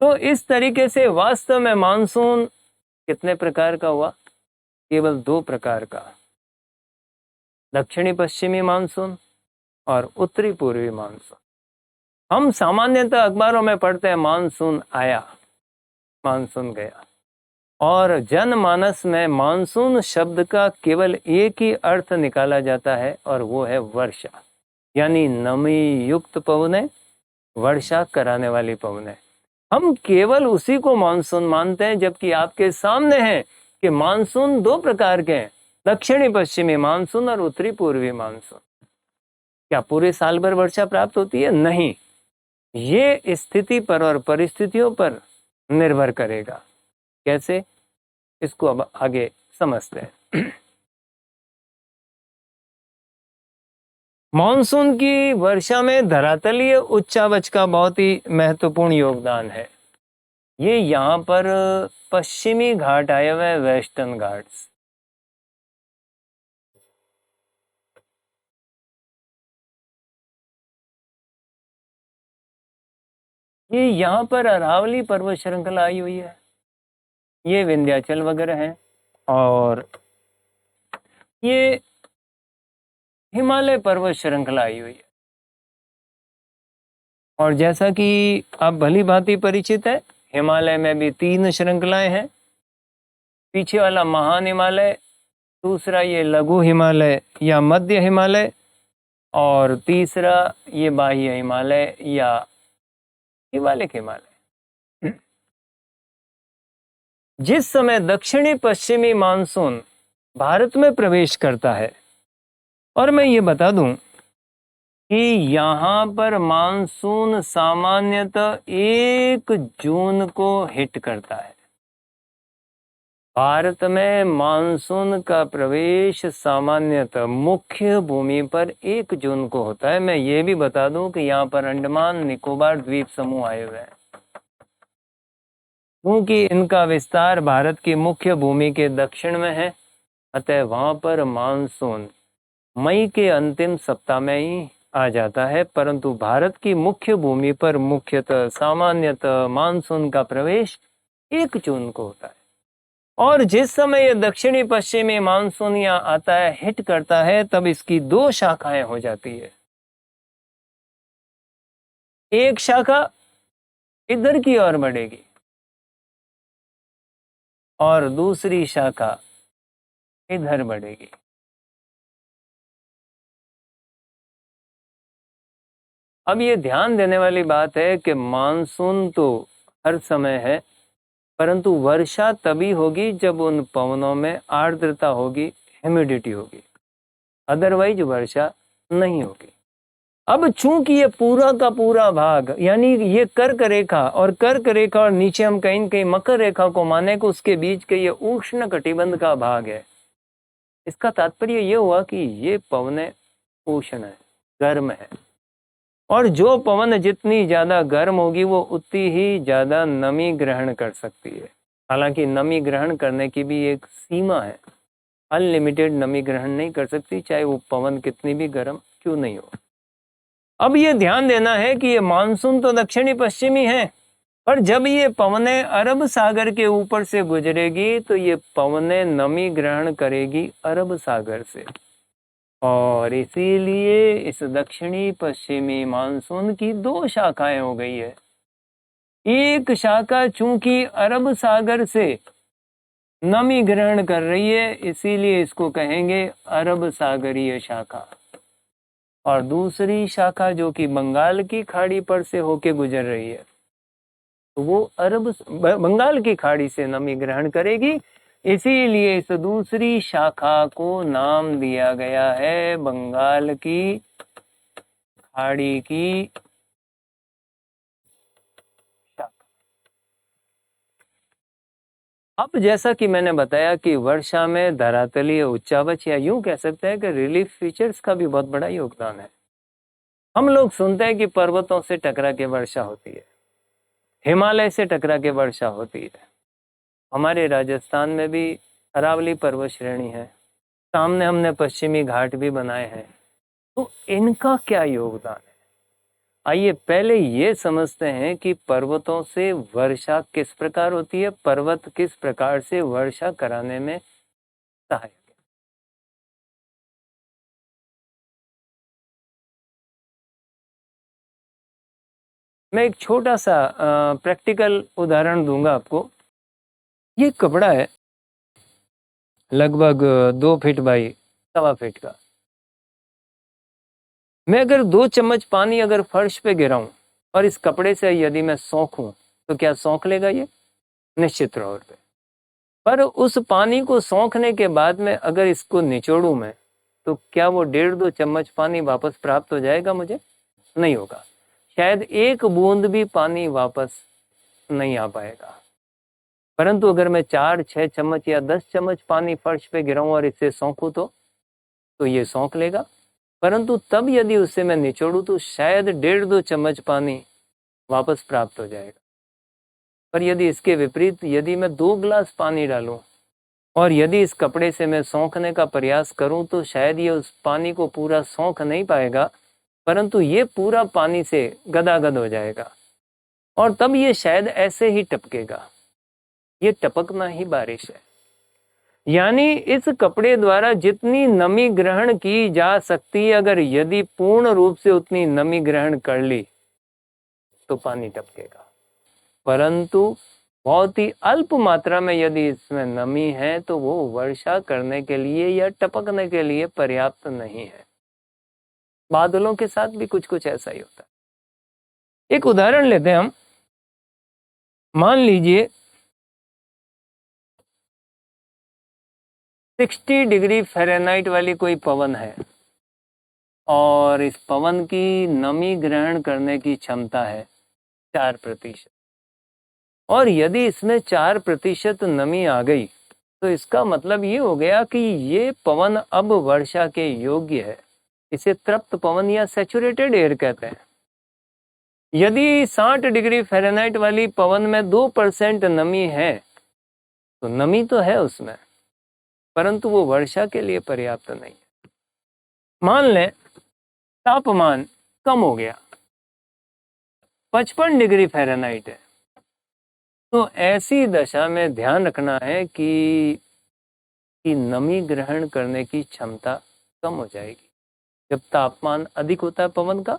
S1: तो इस तरीके से वास्तव में मानसून कितने प्रकार का हुआ? केवल 2 प्रकार का, दक्षिणी पश्चिमी मानसून और उत्तरी पूर्वी मानसून। हम सामान्यतः अखबारों में पढ़ते हैं मानसून आया, मानसून गया, और जनमानस में मानसून शब्द का केवल एक ही अर्थ निकाला जाता है, और वो है वर्षा, यानी नमी युक्त पवनें, वर्षा कराने वाली पवनें। हम केवल उसी को मानसून मानते हैं, जबकि आपके सामने है कि मानसून 2 प्रकार के हैं, दक्षिणी पश्चिमी मानसून और उत्तरी पूर्वी मानसून। क्या पूरे साल भर वर्षा प्राप्त होती है? नहीं, ये स्थिति पर और परिस्थितियों पर निर्भर करेगा। कैसे? इसको अब आगे समझते हैं। मॉनसून की वर्षा में धरातलीय उच्चावच का बहुत ही महत्वपूर्ण योगदान है। ये यहाँ पर पश्चिमी घाट आए हुए हैं, वेस्टर्न घाट्स। ये यहाँ पर अरावली पर्वत श्रृंखला आई हुई है, ये विंध्याचल वगैरह है, और ये हिमालय पर्वत श्रृंखला आई हुई है। और जैसा कि आप भली भांति परिचित है, हिमालय में भी 3 श्रृंखलाएं हैं। पीछे वाला महान हिमालय, दूसरा ये लघु हिमालय या मध्य हिमालय, और तीसरा ये बाह्य हिमालय या शिवालिक हिमालय। जिस समय दक्षिणी पश्चिमी मानसून भारत में प्रवेश करता है, और मैं ये बता दूं कि यहाँ पर मानसून सामान्यतः 1 जून को हिट करता है, भारत में मानसून का प्रवेश सामान्यतः मुख्य भूमि पर 1 जून को होता है। मैं ये भी बता दूं कि यहाँ पर अंडमान निकोबार द्वीप समूह आए हुए हैं, क्योंकि इनका विस्तार भारत की मुख्य भूमि के दक्षिण में है, अतः वहां पर मानसून मई के अंतिम सप्ताह में ही आ जाता है। परंतु भारत की मुख्य भूमि पर मुख्यतः सामान्यतः मानसून का प्रवेश 1 जून को होता है। और जिस समय ये दक्षिणी पश्चिमी मानसून यहाँ आता है, हिट करता है, तब इसकी 2 शाखाएं हो जाती है। एक शाखा इधर की ओर बढ़ेगी और दूसरी शाखा इधर बढ़ेगी। अब ये ध्यान देने वाली बात है कि मानसून तो हर समय है, परंतु वर्षा तभी होगी जब उन पवनों में आर्द्रता होगी, ह्यूमिडिटी होगी, अदरवाइज वर्षा नहीं होगी। अब चूंकि ये पूरा का पूरा भाग, यानी ये कर्क रेखा और नीचे हम कहीं न कहीं मकर रेखा को माने कि उसके बीच के ये उष्ण कटिबंध का भाग है, इसका तात्पर्य ये हुआ कि ये पवनें उष्ण है, गर्म है, और जो पवन जितनी ज्यादा गर्म होगी वो उतनी ही ज्यादा नमी ग्रहण कर सकती है। हालांकि नमी ग्रहण करने की भी एक सीमा है, अनलिमिटेड नमी ग्रहण नहीं कर सकती, चाहे वो पवन कितनी भी गर्म क्यों नहीं हो। अब ये ध्यान देना है कि ये मानसून तो दक्षिणी पश्चिमी है, पर जब ये पवनें अरब सागर के ऊपर से गुजरेगी तो ये पवनें नमी ग्रहण करेगी अरब सागर से, और इसीलिए इस दक्षिणी पश्चिमी मानसून की 2 शाखाएं हो गई है। एक शाखा चूंकि अरब सागर से नमी ग्रहण कर रही है, इसीलिए इसको कहेंगे अरब सागरीय शाखा, और दूसरी शाखा जो कि बंगाल की खाड़ी पर से होके गुजर रही है, तो वो बंगाल की खाड़ी से नमी ग्रहण करेगी। इसीलिए इस दूसरी शाखा को नाम दिया गया है बंगाल की खाड़ी की शाखा। अब जैसा कि मैंने बताया कि वर्षा में धरातलीय उच्चावच, या यूं कह सकते हैं कि रिलीफ फीचर्स का भी बहुत बड़ा योगदान है। हम लोग सुनते हैं कि पर्वतों से टकरा के वर्षा होती है, हिमालय से टकरा के वर्षा होती है। हमारे राजस्थान में भी अरावली पर्वत श्रेणी है, सामने हमने पश्चिमी घाट भी बनाए हैं, तो इनका क्या योगदान है? आइए पहले ये समझते हैं कि पर्वतों से वर्षा किस प्रकार होती है, पर्वत किस प्रकार से वर्षा कराने में सहायक है। मैं एक छोटा सा प्रैक्टिकल उदाहरण दूंगा आपको। ये कपड़ा है, लगभग 2 फीट बाई 1.25 फीट का। मैं अगर 2 चम्मच पानी अगर फर्श पे गिराऊं और इस कपड़े से यदि मैं सोखूं, तो क्या सोख लेगा ये? निश्चित तौर पे। पर उस पानी को सोखने के बाद में अगर इसको निचोड़ूं मैं, तो क्या वो 1.5-2 चम्मच पानी वापस प्राप्त हो जाएगा मुझे? नहीं होगा। शायद 1 बूंद भी पानी वापस नहीं आ पाएगा। परंतु अगर मैं 4-6 चम्मच या 10 चम्मच पानी फर्श पे गिराऊं और इसे सोखूं, तो ये सोख लेगा। परंतु तब यदि उससे मैं निचोड़ूं तो शायद 1.5-2 चम्मच पानी वापस प्राप्त हो जाएगा। पर यदि इसके विपरीत, यदि मैं 2 गिलास पानी डालूं और यदि इस कपड़े से मैं सोखने का प्रयास करूं, तो शायद ये उस पानी को पूरा सोख नहीं पाएगा, परंतु ये पूरा पानी से गदागद हो जाएगा, और तब ये शायद ऐसे ही टपकेगा। ये टपकना ही बारिश है। यानी इस कपड़े द्वारा जितनी नमी ग्रहण की जा सकती है, अगर यदि पूर्ण रूप से उतनी नमी ग्रहण कर ली तो पानी टपकेगा। परंतु बहुत ही अल्प मात्रा में यदि इसमें नमी है तो वो वर्षा करने के लिए या टपकने के लिए पर्याप्त नहीं है। बादलों के साथ भी कुछ कुछ ऐसा ही होता है। एक उदाहरण लेते हैं हम। मान लीजिए 60 डिग्री फ़ारेनहाइट वाली कोई पवन है, और इस पवन की नमी ग्रहण करने की क्षमता है 4%। और यदि इसमें 4% नमी आ गई तो इसका मतलब ये हो गया कि ये पवन अब वर्षा के योग्य है। इसे तृप्त पवन या सैचुरेटेड एयर कहते हैं। यदि 60 डिग्री फ़ारेनहाइट वाली पवन में 2% नमी है, तो नमी तो है उसमें, परंतु वो वर्षा के लिए पर्याप्त नहीं है। मान लें तापमान कम हो गया, 55 डिग्री फ़ारेनहाइट है, तो ऐसी दशा में ध्यान रखना है कि नमी ग्रहण करने की क्षमता कम हो जाएगी। जब तापमान अधिक होता है पवन का,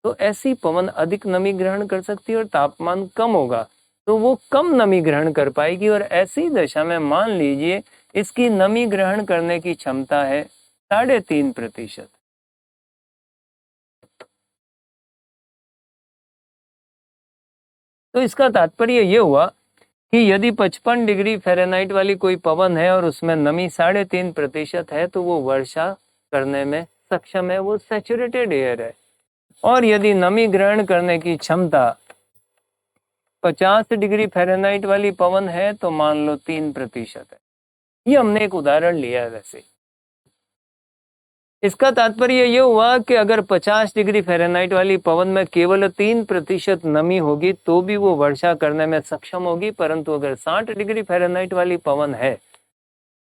S1: तो ऐसी पवन अधिक नमी ग्रहण कर सकती है, और तापमान कम होगा तो वो कम नमी ग्रहण कर पाएगी, और ऐसी दशा में मान लीजिए इसकी नमी ग्रहण करने की क्षमता है 3.5%। तो इसका तात्पर्य ये हुआ कि यदि 55 डिग्री फ़ारेनहाइट वाली कोई पवन है और उसमें नमी 3.5% है, तो वो वर्षा करने में सक्षम है, वो सैचुरेटेड एयर है। और यदि नमी ग्रहण करने की क्षमता 50 डिग्री फ़ारेनहाइट वाली पवन है, तो मान लो 3% है। ये हमने एक उदाहरण लिया है। वैसे इसका तात्पर्य ये हुआ कि अगर 50 डिग्री फ़ारेनहाइट वाली पवन में केवल 3% नमी होगी तो भी वो वर्षा करने में सक्षम होगी, परंतु अगर 60 डिग्री फ़ारेनहाइट वाली पवन है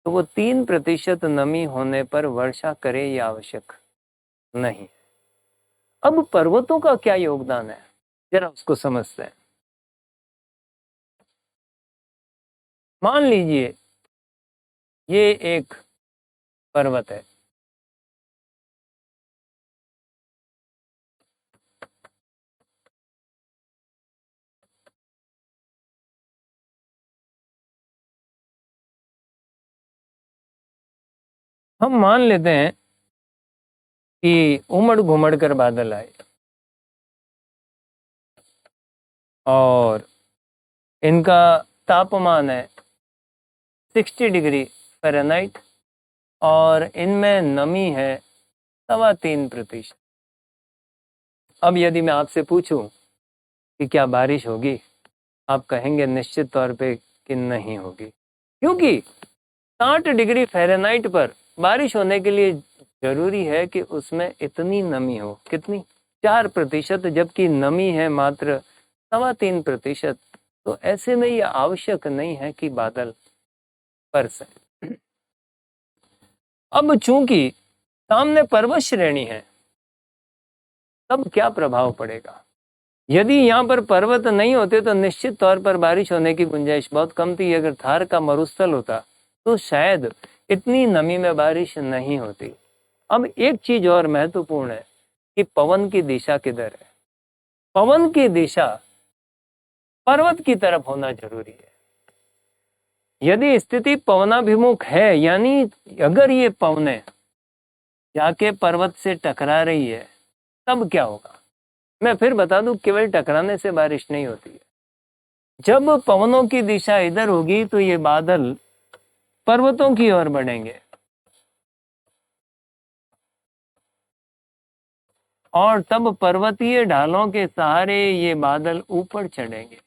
S1: तो वो 3% नमी होने पर वर्षा करे ये आवश्यक नहीं। अब पर्वतों का क्या योगदान है, जरा उसको समझते हैं। मान लीजिए ये एक पर्वत है, हम मान लेते हैं कि उमड़ घुमड़ कर बादल आए और इनका तापमान है 60 डिग्री फ़ारेनहाइट और इनमें नमी है 3.25%। अब यदि मैं आपसे पूछूं कि क्या बारिश होगी, आप कहेंगे निश्चित तौर पे कि नहीं होगी, क्योंकि 60 डिग्री फ़ारेनहाइट पर बारिश होने के लिए जरूरी है कि उसमें इतनी नमी हो, कितनी, 4%, जबकि नमी है मात्र 3.25%। तो ऐसे में यह आवश्यक नहीं है कि बादल बरसे। अब चूंकि सामने पर्वत श्रेणी है, तब क्या प्रभाव पड़ेगा। यदि यहाँ पर पर्वत नहीं होते तो निश्चित तौर पर बारिश होने की गुंजाइश बहुत कम थी। अगर थार का मरुस्थल होता तो शायद इतनी नमी में बारिश नहीं होती। अब एक चीज और महत्वपूर्ण है कि पवन की दिशा किधर है। पवन की दिशा पर्वत की तरफ होना जरूरी है। यदि स्थिति पवनाभिमुख है, यानी अगर ये पवने जाके पर्वत से टकरा रही है, तब क्या होगा। मैं फिर बता दूं, केवल टकराने से बारिश नहीं होती है। जब पवनों की दिशा इधर होगी तो ये बादल पर्वतों की ओर बढ़ेंगे और तब पर्वतीय ढालों के सहारे ये बादल ऊपर चढ़ेंगे।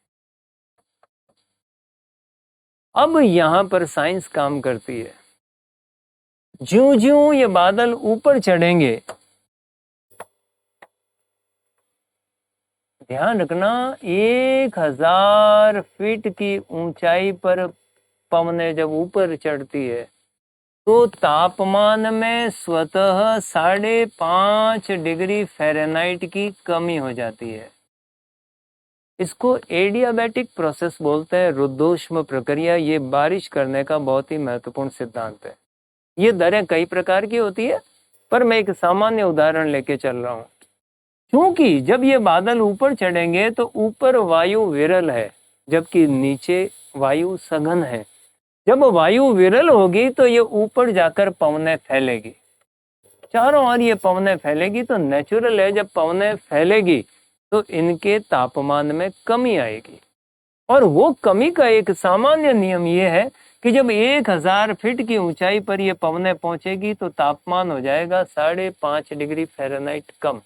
S1: अब यहां पर साइंस काम करती है। ज्यों ज्यों ये बादल ऊपर चढ़ेंगे, ध्यान रखना, 1000 फीट की ऊंचाई पर पवने जब ऊपर चढ़ती है तो तापमान में स्वतः 5.5 डिग्री फ़ारेनहाइट की कमी हो जाती है। इसको एडियाबैटिक प्रोसेस बोलते हैं, रुद्धोष्म प्रक्रिया। ये बारिश करने का बहुत ही महत्वपूर्ण सिद्धांत है। ये दरें कई प्रकार की होती है, पर मैं एक सामान्य उदाहरण लेके चल रहा हूँ। क्योंकि जब ये बादल ऊपर चढ़ेंगे तो ऊपर वायु विरल है, जबकि नीचे वायु सघन है। जब वायु विरल होगी तो ये ऊपर जाकर पवने फैलेगी, चारों ओर ये पवने फैलेगी। तो नेचुरल है, जब पवने फैलेगी तो इनके तापमान में कमी आएगी। और वो कमी का एक सामान्य नियम ये है कि जब 1000 फीट की ऊंचाई पर ये पवने पहुंचेगी तो तापमान हो जाएगा 5.5 डिग्री फ़ारेनहाइट कम।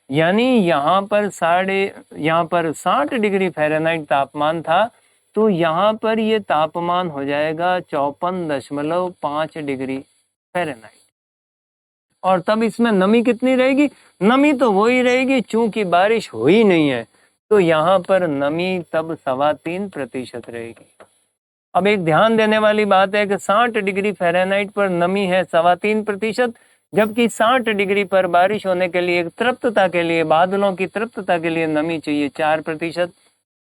S1: यानी यहाँ पर 60 डिग्री फ़ारेनहाइट तापमान था, तो यहाँ पर ये तापमान हो जाएगा 54.5 डिग्री फ़ारेनहाइट। और तब इसमें नमी कितनी रहेगी? नमी तो वो ही रहेगी, चूंकि बारिश हो ही नहीं है तो यहाँ पर नमी तब 3.25% रहेगी। अब एक ध्यान देने वाली बात है कि 60 डिग्री फ़ारेनहाइट पर नमी है 3.25%, जबकि 60 डिग्री पर बारिश होने के लिए, तृप्तता के लिए, बादलों की तृप्तता के लिए नमी चाहिए 4%,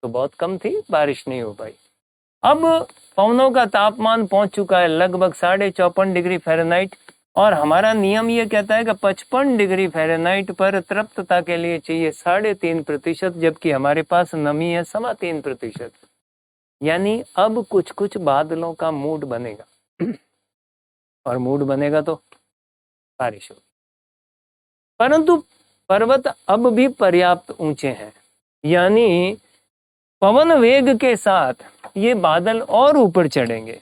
S1: तो बहुत कम थी, बारिश नहीं हो पाई। अब पवनों का तापमान पहुंच चुका है लगभग 54.5 डिग्री फ़ारेनहाइट, और हमारा नियम ये कहता है कि 55 डिग्री फ़ारेनहाइट पर तृप्तता के लिए चाहिए 3.5%, जबकि हमारे पास नमी है 3.25%। यानी अब कुछ कुछ बादलों का मूड बनेगा और मूड बनेगा तो बारिश होगी। परंतु पर्वत अब भी पर्याप्त ऊंचे हैं, यानी पवन वेग के साथ ये बादल और ऊपर चढ़ेंगे।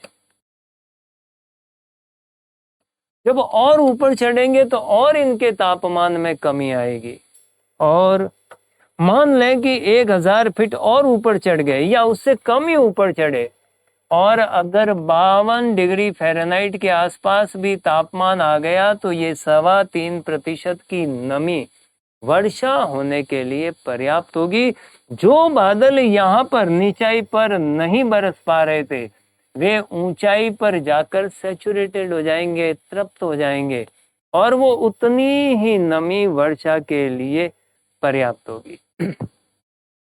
S1: जब और ऊपर चढ़ेंगे तो और इनके तापमान में कमी आएगी, और मान लें कि 1000 फीट और ऊपर चढ़ गए या उससे कम ही ऊपर चढ़े, और अगर 52 डिग्री फ़ारेनहाइट के आसपास भी तापमान आ गया तो ये 3.25% की नमी वर्षा होने के लिए पर्याप्त होगी। जो बादल यहाँ पर नीचाई पर नहीं बरस पा रहे थे, वे ऊंचाई पर जाकर सैचुरेटेड हो जाएंगे, तृप्त हो जाएंगे, और वो उतनी ही नमी वर्षा के लिए पर्याप्त होगी।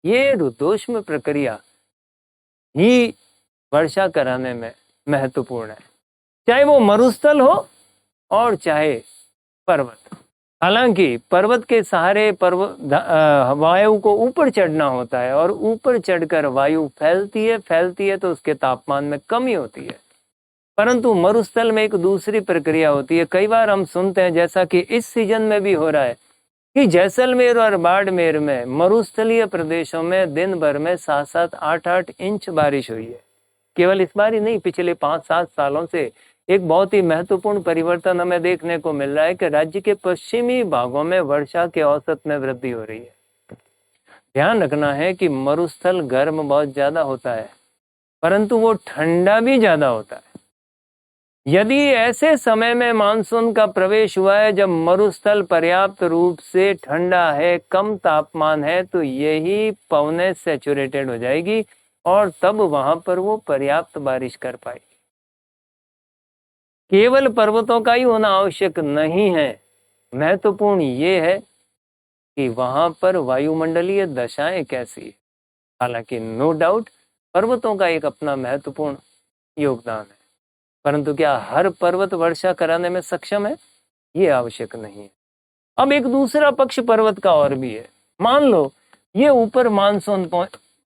S1: ये रुद्धोष्म प्रक्रिया ही वर्षा कराने में महत्वपूर्ण है, चाहे वो मरुस्थल हो और चाहे पर्वत। हालांकि पर्वत के सहारे वायु को ऊपर चढ़ना होता है, और ऊपर चढ़कर वायु फैलती है तो उसके तापमान में कमी होती है। परंतु मरुस्थल में एक दूसरी प्रक्रिया होती है। कई बार हम सुनते हैं, जैसा कि इस सीजन में भी हो रहा है, कि जैसलमेर और बाड़मेर में, मरुस्थलीय प्रदेशों में दिन भर में 7-7, 8-8 इंच बारिश हुई है। केवल इस बार ही नहीं, पिछले 5-7 सालों से एक बहुत ही महत्वपूर्ण परिवर्तन हमें देखने को मिल रहा है कि राज्य के पश्चिमी भागों में वर्षा के औसत में वृद्धि हो रही है। ध्यान रखना है कि मरुस्थल गर्म बहुत ज्यादा होता है, परंतु वो ठंडा भी ज्यादा होता है। यदि ऐसे समय में मानसून का प्रवेश हुआ है जब मरुस्थल पर्याप्त रूप से ठंडा है, कम तापमान है, तो यही पवनें सैचुरेटेड हो जाएगी और तब वहां पर वो पर्याप्त बारिश कर पाएगी। केवल पर्वतों का ही होना आवश्यक नहीं है, महत्वपूर्ण ये है कि वहां पर वायुमंडलीय दशाएं कैसी है। हालांकि नो डाउट पर्वतों का एक अपना महत्वपूर्ण योगदान है, परंतु क्या हर पर्वत वर्षा कराने में सक्षम है? ये आवश्यक नहीं है। अब एक दूसरा पक्ष पर्वत का और भी है। मान लो ये ऊपर मानसून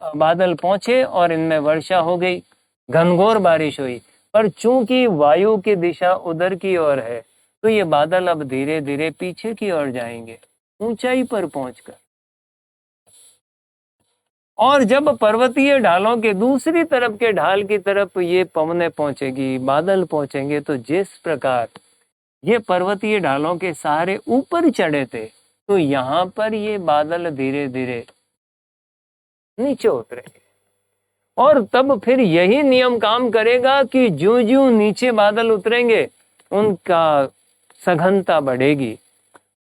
S1: बादल पहुंचे और इनमें वर्षा हो गई, घनघोर बारिश हुई, पर चूंकि वायु की दिशा उधर की ओर है तो ये बादल अब धीरे धीरे पीछे की ओर जाएंगे, ऊंचाई पर पहुंचकर। और जब पर्वतीय ढालों के दूसरी तरफ के ढाल की तरफ ये पवनें पहुंचेगी, बादल पहुंचेंगे, तो जिस प्रकार ये पर्वतीय ढालों के सहारे ऊपर चढ़े थे, तो यहाँ पर ये बादल धीरे धीरे नीचे उतरेंगे। और तब फिर यही नियम काम करेगा कि ज्यों ज्यों नीचे बादल उतरेंगे उनका सघनता बढ़ेगी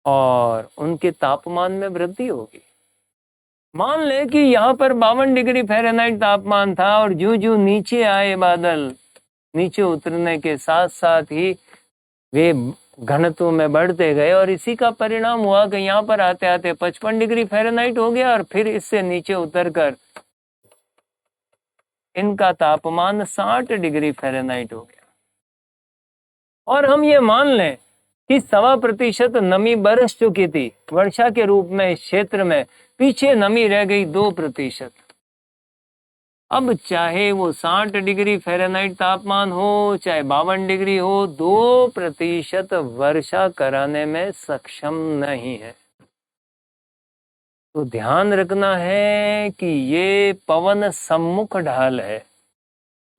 S1: और उनके तापमान में वृद्धि होगी। मान ले कि यहाँ पर 52 डिग्री फ़ारेनहाइट तापमान था, और ज्यों ज्यों नीचे आए बादल, नीचे उतरने के साथ साथ ही वे घनत्व में बढ़ते गए, और इसी का परिणाम हुआ कि यहाँ पर आते आते 55 डिग्री फ़ारेनहाइट हो गया, और फिर इससे नीचे उतरकर इनका तापमान 60 डिग्री फ़ारेनहाइट हो गया। और हम ये मान लें कि 1.25% नमी बरस चुकी थी वर्षा के रूप में इस क्षेत्र में, पीछे नमी रह गई 2%। अब चाहे वो 60 डिग्री फ़ारेनहाइट तापमान हो, चाहे 52 डिग्री हो, 2% वर्षा कराने में सक्षम नहीं है। तो ध्यान रखना है कि ये पवन सम्मुख ढाल है,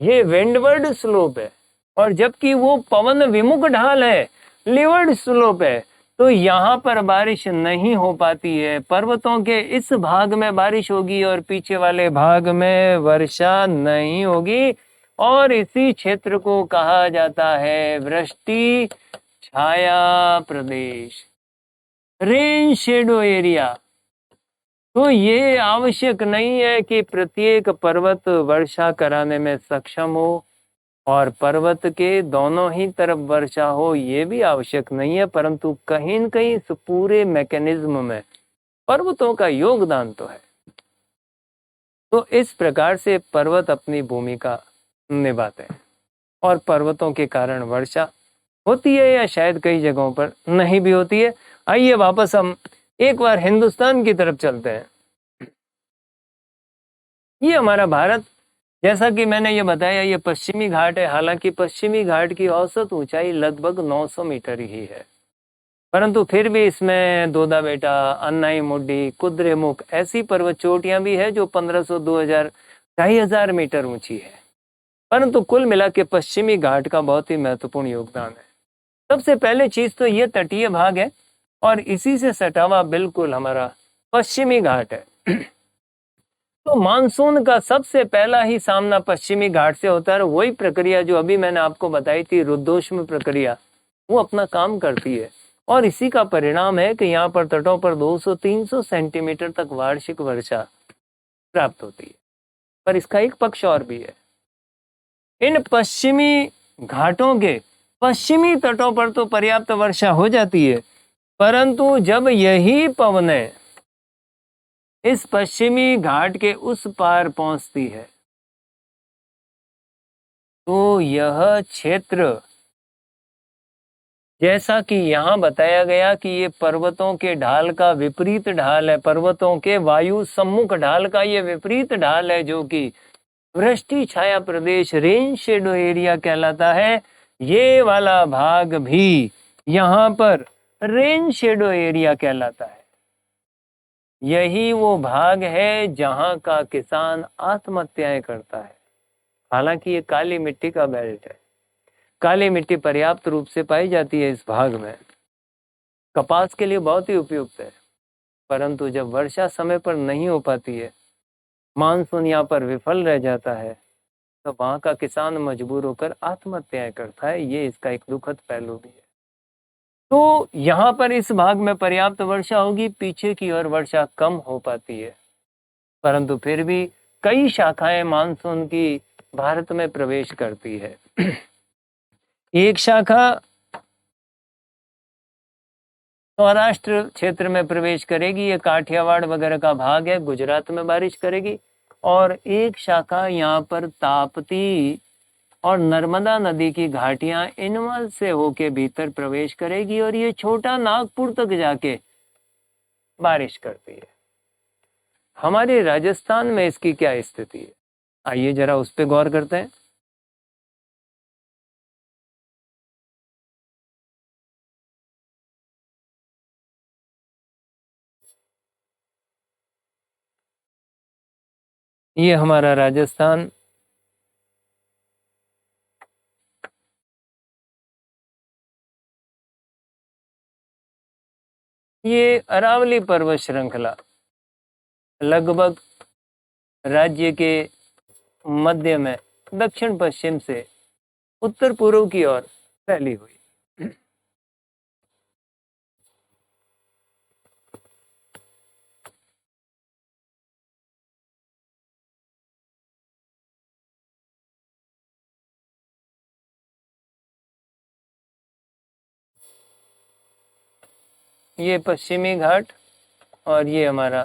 S1: ये विंडवर्ड स्लोप है, और जबकि वो पवन विमुख ढाल है, लीवर्ड स्लोप है। तो यहाँ पर बारिश नहीं हो पाती है। पर्वतों के इस भाग में बारिश होगी और पीछे वाले भाग में वर्षा नहीं होगी, और इसी क्षेत्र को कहा जाता है वृष्टि छाया प्रदेश, रेन शेडो एरिया। तो ये आवश्यक नहीं है कि प्रत्येक पर्वत वर्षा कराने में सक्षम हो और पर्वत के दोनों ही तरफ वर्षा हो, ये भी आवश्यक नहीं है, परंतु कहीं न कहीं इस पूरे मैकेनिज्म में पर्वतों का योगदान तो है। तो इस प्रकार से पर्वत अपनी भूमिका निभाते हैं और पर्वतों के कारण वर्षा होती है या शायद कई जगहों पर नहीं भी होती है। आइए वापस हम एक बार हिंदुस्तान की तरफ चलते हैं। ये हमारा भारत, जैसा कि मैंने ये बताया, ये पश्चिमी घाट है। हालांकि पश्चिमी घाट की औसत ऊंचाई लगभग 900 मीटर ही है, परंतु फिर भी इसमें दोदा बेटा, अन्नाई मुड्डी, कुद्रेमुख ऐसी पर्वत चोटियां भी है जो 1500, 2000, 2500 मीटर ऊंची है। परंतु कुल मिला के पश्चिमी घाट का बहुत ही महत्वपूर्ण योगदान है। सबसे पहले चीज तो ये तटीय भाग है और इसी से सटा हुआ बिल्कुल हमारा पश्चिमी घाट है। तो मानसून का सबसे पहला ही सामना पश्चिमी घाट से होता है। वही प्रक्रिया जो अभी मैंने आपको बताई थी, रुद्धोष्म प्रक्रिया, वो अपना काम करती है और इसी का परिणाम है कि यहाँ पर तटों पर 200-300 सेंटीमीटर तक वार्षिक वर्षा प्राप्त होती है। पर इसका एक पक्ष और भी है। इन पश्चिमी घाटों के पश्चिमी तटों पर तो पर्याप्त वर्षा हो जाती है, परंतु जब यही पवनें इस पश्चिमी घाट के उस पार पहुंचती है तो यह क्षेत्र, जैसा कि यहाँ बताया गया कि ये पर्वतों के ढाल का विपरीत ढाल है, पर्वतों के वायु सम्मुख ढाल का ये विपरीत ढाल है, जो कि वृष्टि छाया प्रदेश, रेन शेडो एरिया कहलाता है। ये वाला भाग भी यहाँ पर रेन शेडो एरिया कहलाता है। यही वो भाग है जहाँ का किसान आत्महत्याएं करता है। हालांकि ये काली मिट्टी का बेल्ट है, काली मिट्टी पर्याप्त रूप से पाई जाती है इस भाग में, कपास के लिए बहुत ही उपयुक्त है। परंतु जब वर्षा समय पर नहीं हो पाती है, मानसून यहाँ पर विफल रह जाता है, तो वहाँ का किसान मजबूर होकर आत्महत्याएं करता है। ये इसका एक दुखद पहलू भी है। तो यहाँ पर इस भाग में पर्याप्त वर्षा होगी, पीछे की ओर वर्षा कम हो पाती है, परंतु फिर भी कई शाखाएं मानसून की भारत में प्रवेश करती है। एक शाखा सौराष्ट्र क्षेत्र में प्रवेश करेगी, ये काठियावाड़ वगैरह का भाग है, गुजरात में बारिश करेगी। और एक शाखा यहाँ पर ताप्ती और नर्मदा नदी की घाटियां, इनमें से होके भीतर प्रवेश करेगी और ये छोटा नागपुर तक जाके बारिश करती है। हमारे राजस्थान में इसकी क्या स्थिति है, आइए जरा उस पर गौर करते हैं। ये हमारा राजस्थान, ये अरावली पर्वत श्रृंखला लगभग राज्य के मध्य में दक्षिण पश्चिम से उत्तर पूर्व की ओर फैली हुई। ये पश्चिमी घाट और ये हमारा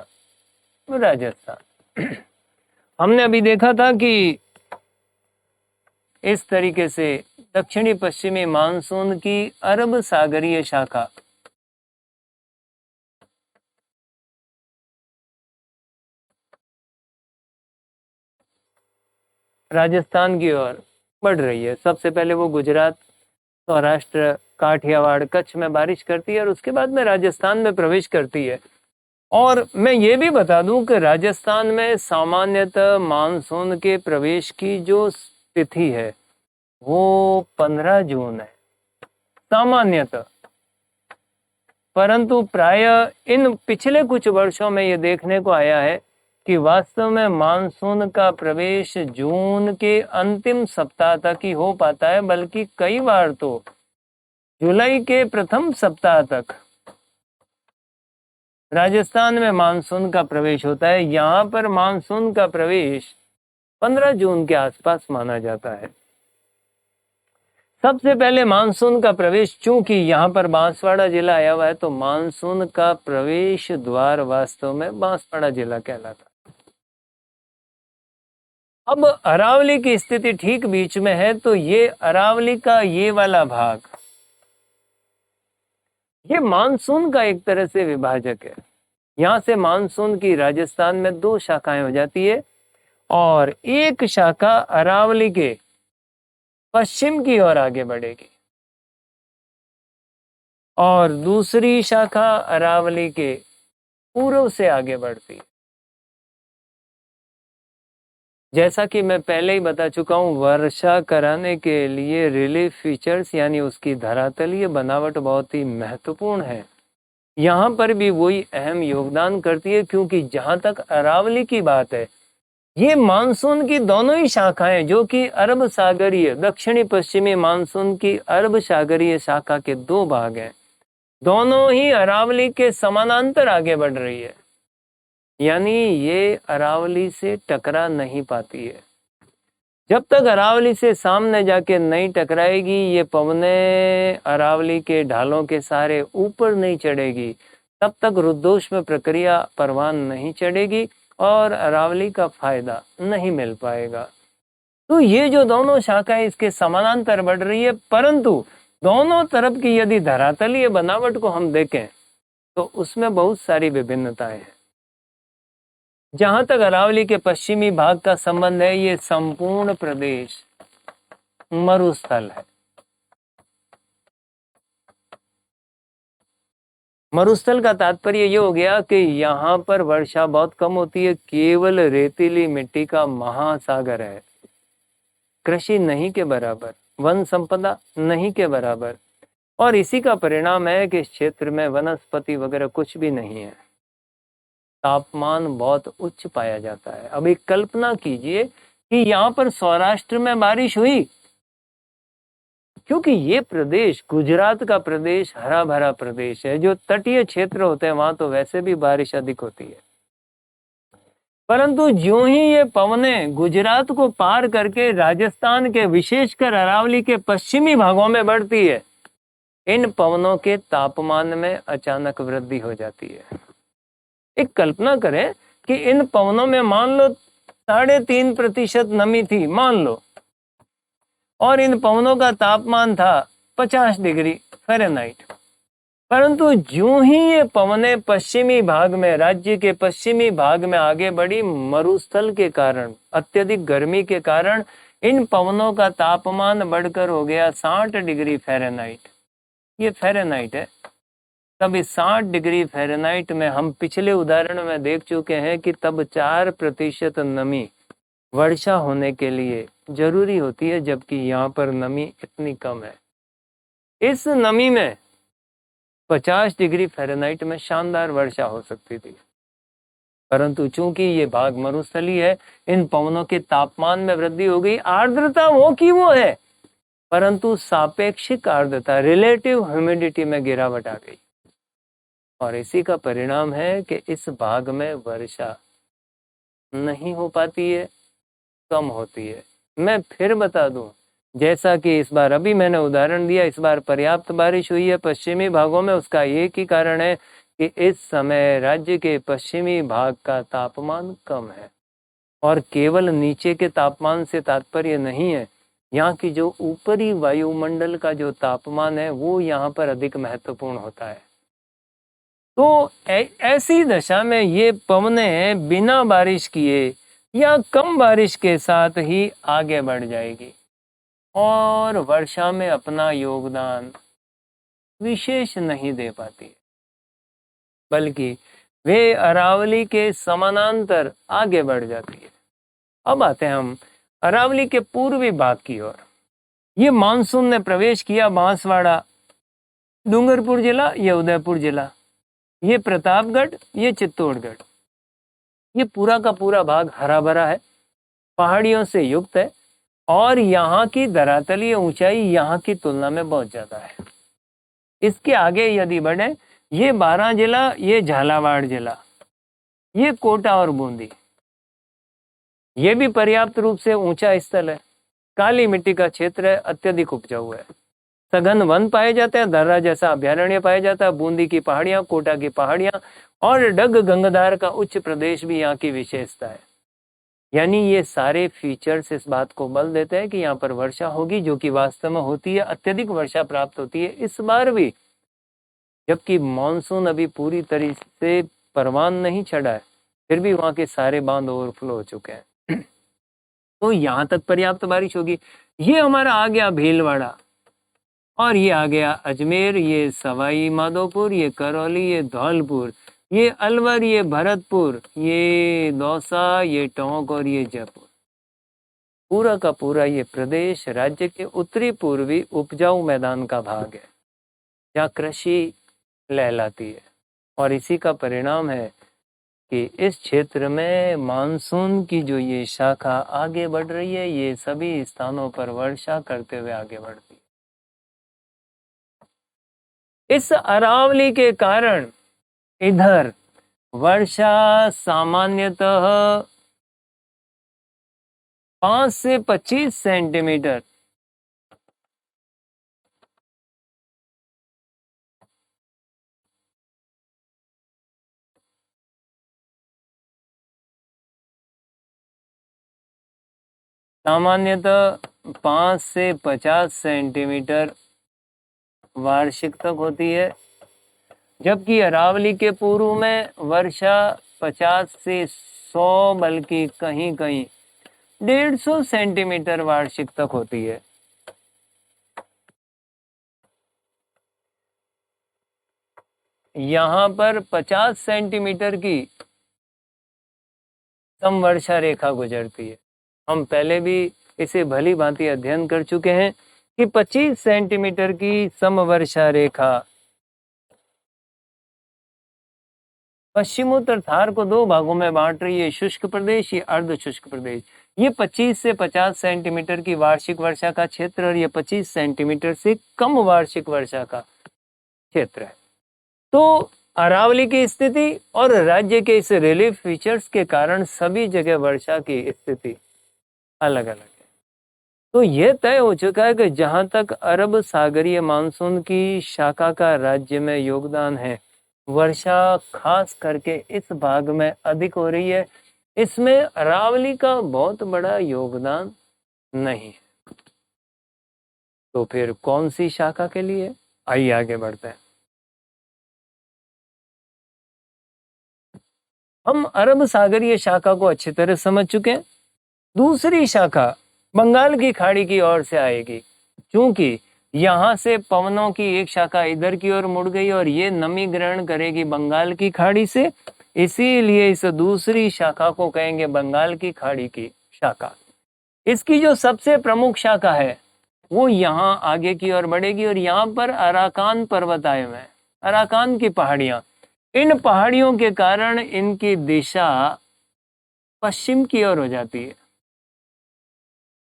S1: राजस्थान। हमने अभी देखा था कि इस तरीके से दक्षिणी पश्चिमी मानसून की अरब सागरीय शाखा राजस्थान की ओर बढ़ रही है। सबसे पहले वो गुजरात, सौराष्ट्र, काठियावाड़, कच्छ में बारिश करती है और उसके बाद में राजस्थान में प्रवेश करती है। और मैं ये भी बता दूं कि राजस्थान में सामान्यतः मानसून के प्रवेश की जो तिथि है वो 15 जून है सामान्यतः। परंतु प्रायः इन पिछले कुछ वर्षों में ये देखने को आया है कि वास्तव में मानसून का प्रवेश जून के अंतिम सप्ताह तक ही हो पाता है, बल्कि कई बार तो जुलाई के प्रथम सप्ताह तक राजस्थान में मानसून का प्रवेश होता है। यहाँ पर मानसून का प्रवेश 15 जून के आसपास माना जाता है। सबसे पहले मानसून का प्रवेश, चूंकि यहाँ पर बांसवाड़ा जिला आया हुआ है, तो मानसून का प्रवेश द्वार वास्तव में बांसवाड़ा जिला कहलाता है। अब अरावली की स्थिति ठीक बीच में है, तो ये अरावली का ये वाला भाग, ये मानसून का एक तरह से विभाजक है। यहाँ से मानसून की राजस्थान में 2 शाखाएं हो जाती है, और एक शाखा अरावली के पश्चिम की ओर आगे बढ़ेगी और दूसरी शाखा अरावली के पूर्व से आगे बढ़ती है। जैसा कि मैं पहले ही बता चुका हूं, वर्षा कराने के लिए रिलीफ फीचर्स यानी उसकी धरातलीय बनावट बहुत ही महत्वपूर्ण है। यहाँ पर भी वही अहम योगदान करती है, क्योंकि जहां तक अरावली की बात है, ये मानसून की दोनों ही शाखाएं, जो कि अरब सागरीय दक्षिणी पश्चिमी मानसून की अरब सागरीय शाखा के 2 भाग हैं, दोनों ही अरावली के समानांतर आगे बढ़ रही है। यानी ये अरावली से टकरा नहीं पाती है। जब तक अरावली से सामने जाके नहीं टकराएगी, ये पवनें अरावली के ढालों के सारे ऊपर नहीं चढ़ेगी, तब तक रुद्धोष्म प्रक्रिया परवान नहीं चढ़ेगी और अरावली का फायदा नहीं मिल पाएगा। तो ये जो दोनों शाखाएं इसके समानांतर बढ़ रही है, परंतु दोनों तरफ की यदि धरातलीय बनावट को हम देखें तो उसमें बहुत सारी विभिन्नताएं हैं। जहां तक अरावली के पश्चिमी भाग का संबंध है, ये संपूर्ण प्रदेश मरुस्थल है। मरुस्थल का तात्पर्य ये हो गया कि यहाँ पर वर्षा बहुत कम होती है, केवल रेतीली मिट्टी का महासागर है। कृषि नहीं के बराबर, वन संपदा नहीं के बराबर, और इसी का परिणाम है कि इस क्षेत्र में वनस्पति वगैरह कुछ भी नहीं है। तापमान बहुत उच्च पाया जाता है। अब एक कल्पना कीजिए कि यहाँ पर सौराष्ट्र में बारिश हुई, क्योंकि ये प्रदेश, गुजरात का प्रदेश हरा भरा प्रदेश है, जो तटीय क्षेत्र होते हैं वहां तो वैसे भी बारिश अधिक होती है, परंतु ज्यों ही ये पवनें गुजरात को पार करके राजस्थान के विशेषकर अरावली के पश्चिमी भागों में बढ़ती है, इन पवनों के तापमान में अचानक वृद्धि हो जाती है। एक कल्पना करें कि इन पवनों में मान लो 3.5% नमी थी, मान लो, और इन पवनों का तापमान था 50 डिग्री फ़ारेनहाइट, परंतु ज्यों ही ये पवनें पश्चिमी भाग में, राज्य के पश्चिमी भाग में आगे बढ़ी, मरुस्थल के कारण, अत्यधिक गर्मी के कारण इन पवनों का तापमान बढ़कर हो गया 60 डिग्री फ़ारेनहाइट। ये फ़ारेनहाइट है। तब इस 60 डिग्री फ़ारेनहाइट में हम पिछले उदाहरण में देख चुके हैं कि तब 4% नमी वर्षा होने के लिए जरूरी होती है, जबकि यहाँ पर नमी इतनी कम है। इस नमी में 50 डिग्री फ़ारेनहाइट में शानदार वर्षा हो सकती थी, परंतु चूंकि ये भाग मरुस्थली है, इन पवनों के तापमान में वृद्धि हो गई। आर्द्रता वो की वो है, परंतु सापेक्षिक आर्द्रता, रिलेटिव ह्यूमिडिटी में गिरावट आ गई, और इसी का परिणाम है कि इस भाग में वर्षा नहीं हो पाती है, कम होती है। मैं फिर बता दूं, जैसा कि इस बार अभी मैंने उदाहरण दिया, इस बार पर्याप्त बारिश हुई है पश्चिमी भागों में। उसका एक ही कारण है कि इस समय राज्य के पश्चिमी भाग का तापमान कम है, और केवल नीचे के तापमान से तात्पर्य नहीं है, यहाँ की जो ऊपरी वायुमंडल का जो तापमान है वो यहाँ पर अधिक महत्वपूर्ण होता है। तो ऐसी दशा में ये पवनें बिना बारिश किए या कम बारिश के साथ ही आगे बढ़ जाएगी और वर्षा में अपना योगदान विशेष नहीं दे पाती, बल्कि वे अरावली के समानांतर आगे बढ़ जाती है। अब आते हैं हम अरावली के पूर्वी भाग की ओर। ये मानसून ने प्रवेश किया बांसवाड़ा डूंगरपुर जिला, ये उदयपुर जिला, ये प्रतापगढ़, ये चित्तौड़गढ़। ये पूरा का पूरा भाग हरा भरा है, पहाड़ियों से युक्त है और यहाँ की धरातलीय ऊंचाई यहाँ की तुलना में बहुत ज्यादा है। इसके आगे यदि बढ़े, ये बारां जिला, ये झालावाड़ जिला, ये कोटा और बूंदी, ये भी पर्याप्त रूप से ऊंचा स्थल है, काली मिट्टी का क्षेत्र है, अत्यधिक उपजाऊ है, सघन वन पाए जाते हैं, दर्रा जैसा अभ्यारण्य पाया जाता है, बूंदी की पहाड़ियां, कोटा की पहाड़ियां और डग गंगाधार का उच्च प्रदेश भी यहाँ की विशेषता है। यानी ये सारे फीचर्स इस बात को बल देते हैं कि यहाँ पर वर्षा होगी, जो कि वास्तव में होती है, अत्यधिक वर्षा प्राप्त होती है इस बार भी, जबकि मानसून अभी पूरी तरह से परवान नहीं चढ़ा है, फिर भी वहाँ के सारे बांध ओवरफ्लो हो चुके हैं। तो यहाँ तक पर्याप्त बारिश होगी। ये हमारा आ गया भीलवाड़ा और ये आ गया अजमेर, ये सवाई माधोपुर, ये करौली, ये धौलपुर, ये अलवर, ये भरतपुर, ये दौसा, ये टोंक और ये जयपुर। पूरा का पूरा ये प्रदेश राज्य के उत्तरी पूर्वी उपजाऊ मैदान का भाग है, जहाँ कृषि लहलाती है। और इसी का परिणाम है कि इस क्षेत्र में मानसून की जो ये शाखा आगे बढ़ रही है, ये सभी स्थानों पर वर्षा करते हुए आगे बढ़ती है। इस अरावली के कारण इधर वर्षा सामान्यतः 5 से 25 सेंटीमीटर सामान्यतः 5 से 50 सेंटीमीटर वार्षिक तक होती है, जबकि अरावली के पूर्व में वर्षा 50 से 100 बल्कि कहीं कहीं 150 सेंटीमीटर वार्षिक तक होती है। यहाँ पर 50 सेंटीमीटर की समवर्षा रेखा गुजरती है। हम पहले भी इसे भली भांति अध्ययन कर चुके हैं कि 25 सेंटीमीटर की समवर्षा रेखा पश्चिमोत्तर थार को 2 भागों में बांट रही है, शुष्क प्रदेश, ये अर्ध शुष्क प्रदेश। ये 25 से 50 सेंटीमीटर की वार्षिक वर्षा का क्षेत्र और ये 25 सेंटीमीटर से कम वार्षिक वर्षा का क्षेत्र है। तो अरावली की स्थिति और राज्य के इस रिलीफ फीचर्स के कारण सभी जगह वर्षा की स्थिति अलग अलग है। तो यह तय हो चुका है कि जहां तक अरब सागरीय मानसून की शाखा का राज्य में योगदान है, वर्षा खास करके इस भाग में अधिक हो रही है, इसमें अरावली का बहुत बड़ा योगदान नहीं है। तो फिर कौन सी शाखा के लिए? आइए आगे बढ़ते हैं। हम अरब सागरीय शाखा को अच्छी तरह समझ चुके हैं। दूसरी शाखा बंगाल की खाड़ी की ओर से आएगी, क्योंकि यहाँ से पवनों की एक शाखा इधर की ओर मुड़ गई और ये नमी ग्रहण करेगी बंगाल की खाड़ी से, इसीलिए इस दूसरी शाखा को कहेंगे बंगाल की खाड़ी की शाखा। इसकी जो सबसे प्रमुख शाखा है वो यहाँ आगे की ओर बढ़ेगी और यहाँ पर अराकान पर्वत आए हुए हैं, अराकान की पहाड़ियां। इन पहाड़ियों के कारण इनकी दिशा पश्चिम की ओर हो जाती है।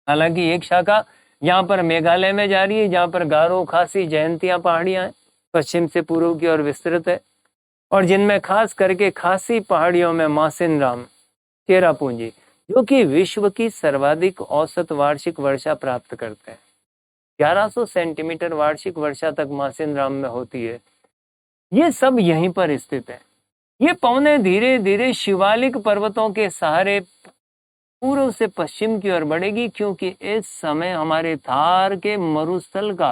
S1: हालांकि एक शाखा यहाँ पर मेघालय में जा रही है, जहाँ पर गारो, खासी, जयंतिया पहाड़ियां हैं, पश्चिम से पूर्व की ओर विस्तृत है, और जिनमें खास करके खासी पहाड़ियों में मासिनराम, चेरापूंजी, जो कि विश्व की सर्वाधिक औसत वार्षिक वर्षा प्राप्त करते हैं। 1100 सेंटीमीटर वार्षिक वर्षा तक मासिनराम में होती है। ये सब यहीं पर स्थित है। ये पवने धीरे धीरे शिवालिक पर्वतों के सहारे पूर्व से पश्चिम की ओर बढ़ेगी, क्योंकि इस समय हमारे थार के मरुस्थल का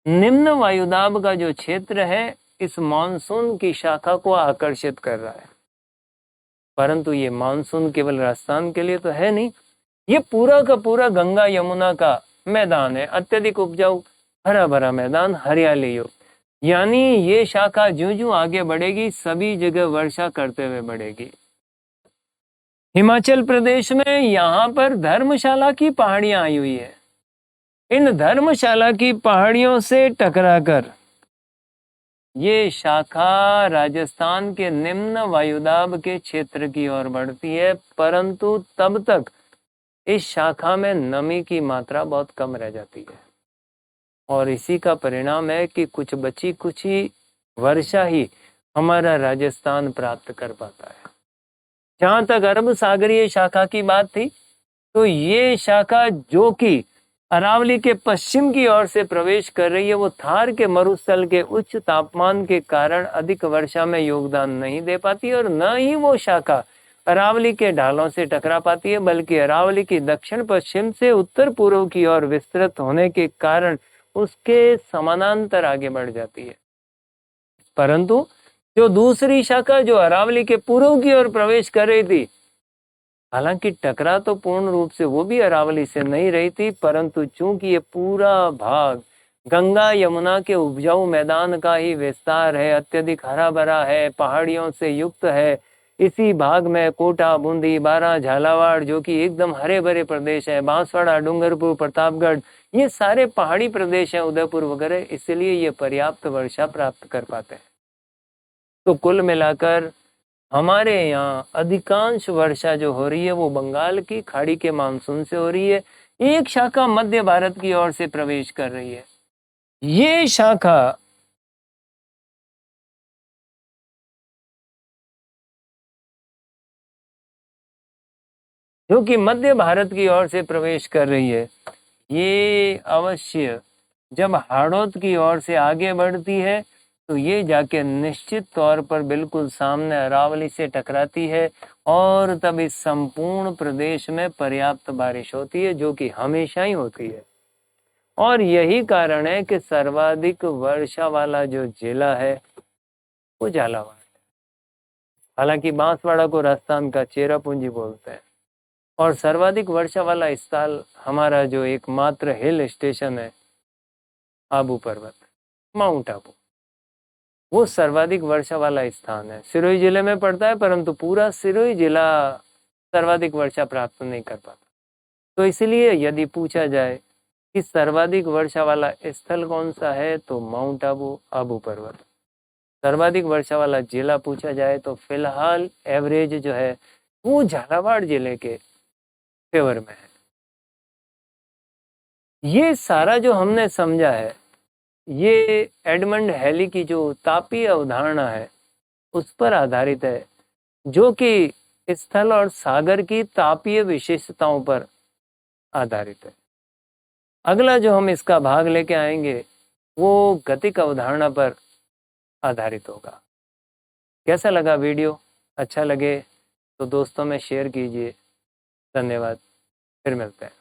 S1: निम्न वायुदाब का जो क्षेत्र है इस मानसून की शाखा को आकर्षित कर रहा है। परंतु ये मानसून केवल राजस्थान के लिए तो है नहीं, ये पूरा का पूरा गंगा यमुना का मैदान है, अत्यधिक उपजाऊ, हरा भरा मैदान, हरियाली युक्त। यानी ये शाखा ज्यों ज्यों आगे बढ़ेगी सभी जगह वर्षा करते हुए बढ़ेगी। हिमाचल प्रदेश में यहाँ पर धर्मशाला की पहाड़ियां आई हुई है। इन धर्मशाला की पहाड़ियों से टकराकर ये शाखा राजस्थान के निम्न वायुदाब के क्षेत्र की ओर बढ़ती है, परंतु तब तक इस शाखा में नमी की मात्रा बहुत कम रह जाती है और इसी का परिणाम है कि कुछ बची कुछ ही वर्षा ही हमारा राजस्थान प्राप्त कर पाता है। जहां तक अरब सागरीय शाखा की बात थी, तो ये शाखा जो कि अरावली के पश्चिम की ओर से प्रवेश कर रही है, वो थार के मरुस्थल के उच्च तापमान के कारण अधिक वर्षा में योगदान नहीं दे पाती और न ही वो शाखा अरावली के ढालों से टकरा पाती है, बल्कि अरावली की दक्षिण पश्चिम से उत्तर पूर्व की ओर विस्तृत होने के कारण उसके समानांतर आगे बढ़ जाती है। परंतु जो दूसरी शाखा जो अरावली के पूर्व की ओर प्रवेश कर रही थी, हालांकि टकरा तो पूर्ण रूप से वो भी अरावली से नहीं रही थी, परंतु चूंकि ये पूरा भाग गंगा यमुना के उपजाऊ मैदान का ही विस्तार है, अत्यधिक हरा भरा है, पहाड़ियों से युक्त है, इसी भाग में कोटा, बूंदी, बारां, झालावाड़ जो कि एकदम हरे भरे प्रदेश है, बांसवाड़ा, डूंगरपुर, प्रतापगढ़, ये सारे पहाड़ी प्रदेश हैं, उदयपुर वगैरह, इसलिए ये पर्याप्त वर्षा प्राप्त कर पाते हैं। तो कुल मिलाकर हमारे यहाँ अधिकांश वर्षा जो हो रही है वो बंगाल की खाड़ी के मानसून से हो रही है। एक शाखा मध्य भारत की ओर से प्रवेश कर रही है। ये शाखा जो कि मध्य भारत की ओर से प्रवेश कर रही है, ये अवश्य जब हाड़ौत की ओर से आगे बढ़ती है तो ये जाके निश्चित तौर पर बिल्कुल सामने अरावली से टकराती है और तब इस संपूर्ण प्रदेश में पर्याप्त बारिश होती है, जो कि हमेशा ही होती है। और यही कारण है कि सर्वाधिक वर्षा वाला जो जिला है वो झालावाड़ है। हालांकि बांसवाड़ा को राजस्थान का चेरापूंजी बोलते हैं और सर्वाधिक वर्षा वाला स्थल हमारा जो एकमात्र हिल स्टेशन है आबू पर्वत, माउंट आबू, वो सर्वाधिक वर्षा वाला स्थान है। सिरोही जिले में पड़ता है, परंतु पूरा सिरोही जिला सर्वाधिक वर्षा प्राप्त नहीं कर पाता। तो इसलिए यदि पूछा जाए कि सर्वाधिक वर्षा वाला स्थल कौन सा है, तो माउंट आबू, आबू पर्वत। सर्वाधिक वर्षा वाला जिला पूछा जाए तो फिलहाल एवरेज जो है वो झालावाड़ जिले के फेवर में है। ये सारा जो हमने समझा है, ये एडमंड हैली की जो तापीय अवधारणा है उस पर आधारित है, जो कि स्थल और सागर की तापीय विशेषताओं पर आधारित है। अगला जो हम इसका भाग लेके आएंगे वो गतिक अवधारणा पर आधारित होगा। कैसा लगा वीडियो? अच्छा लगे तो दोस्तों में शेयर कीजिए। धन्यवाद। फिर मिलते हैं।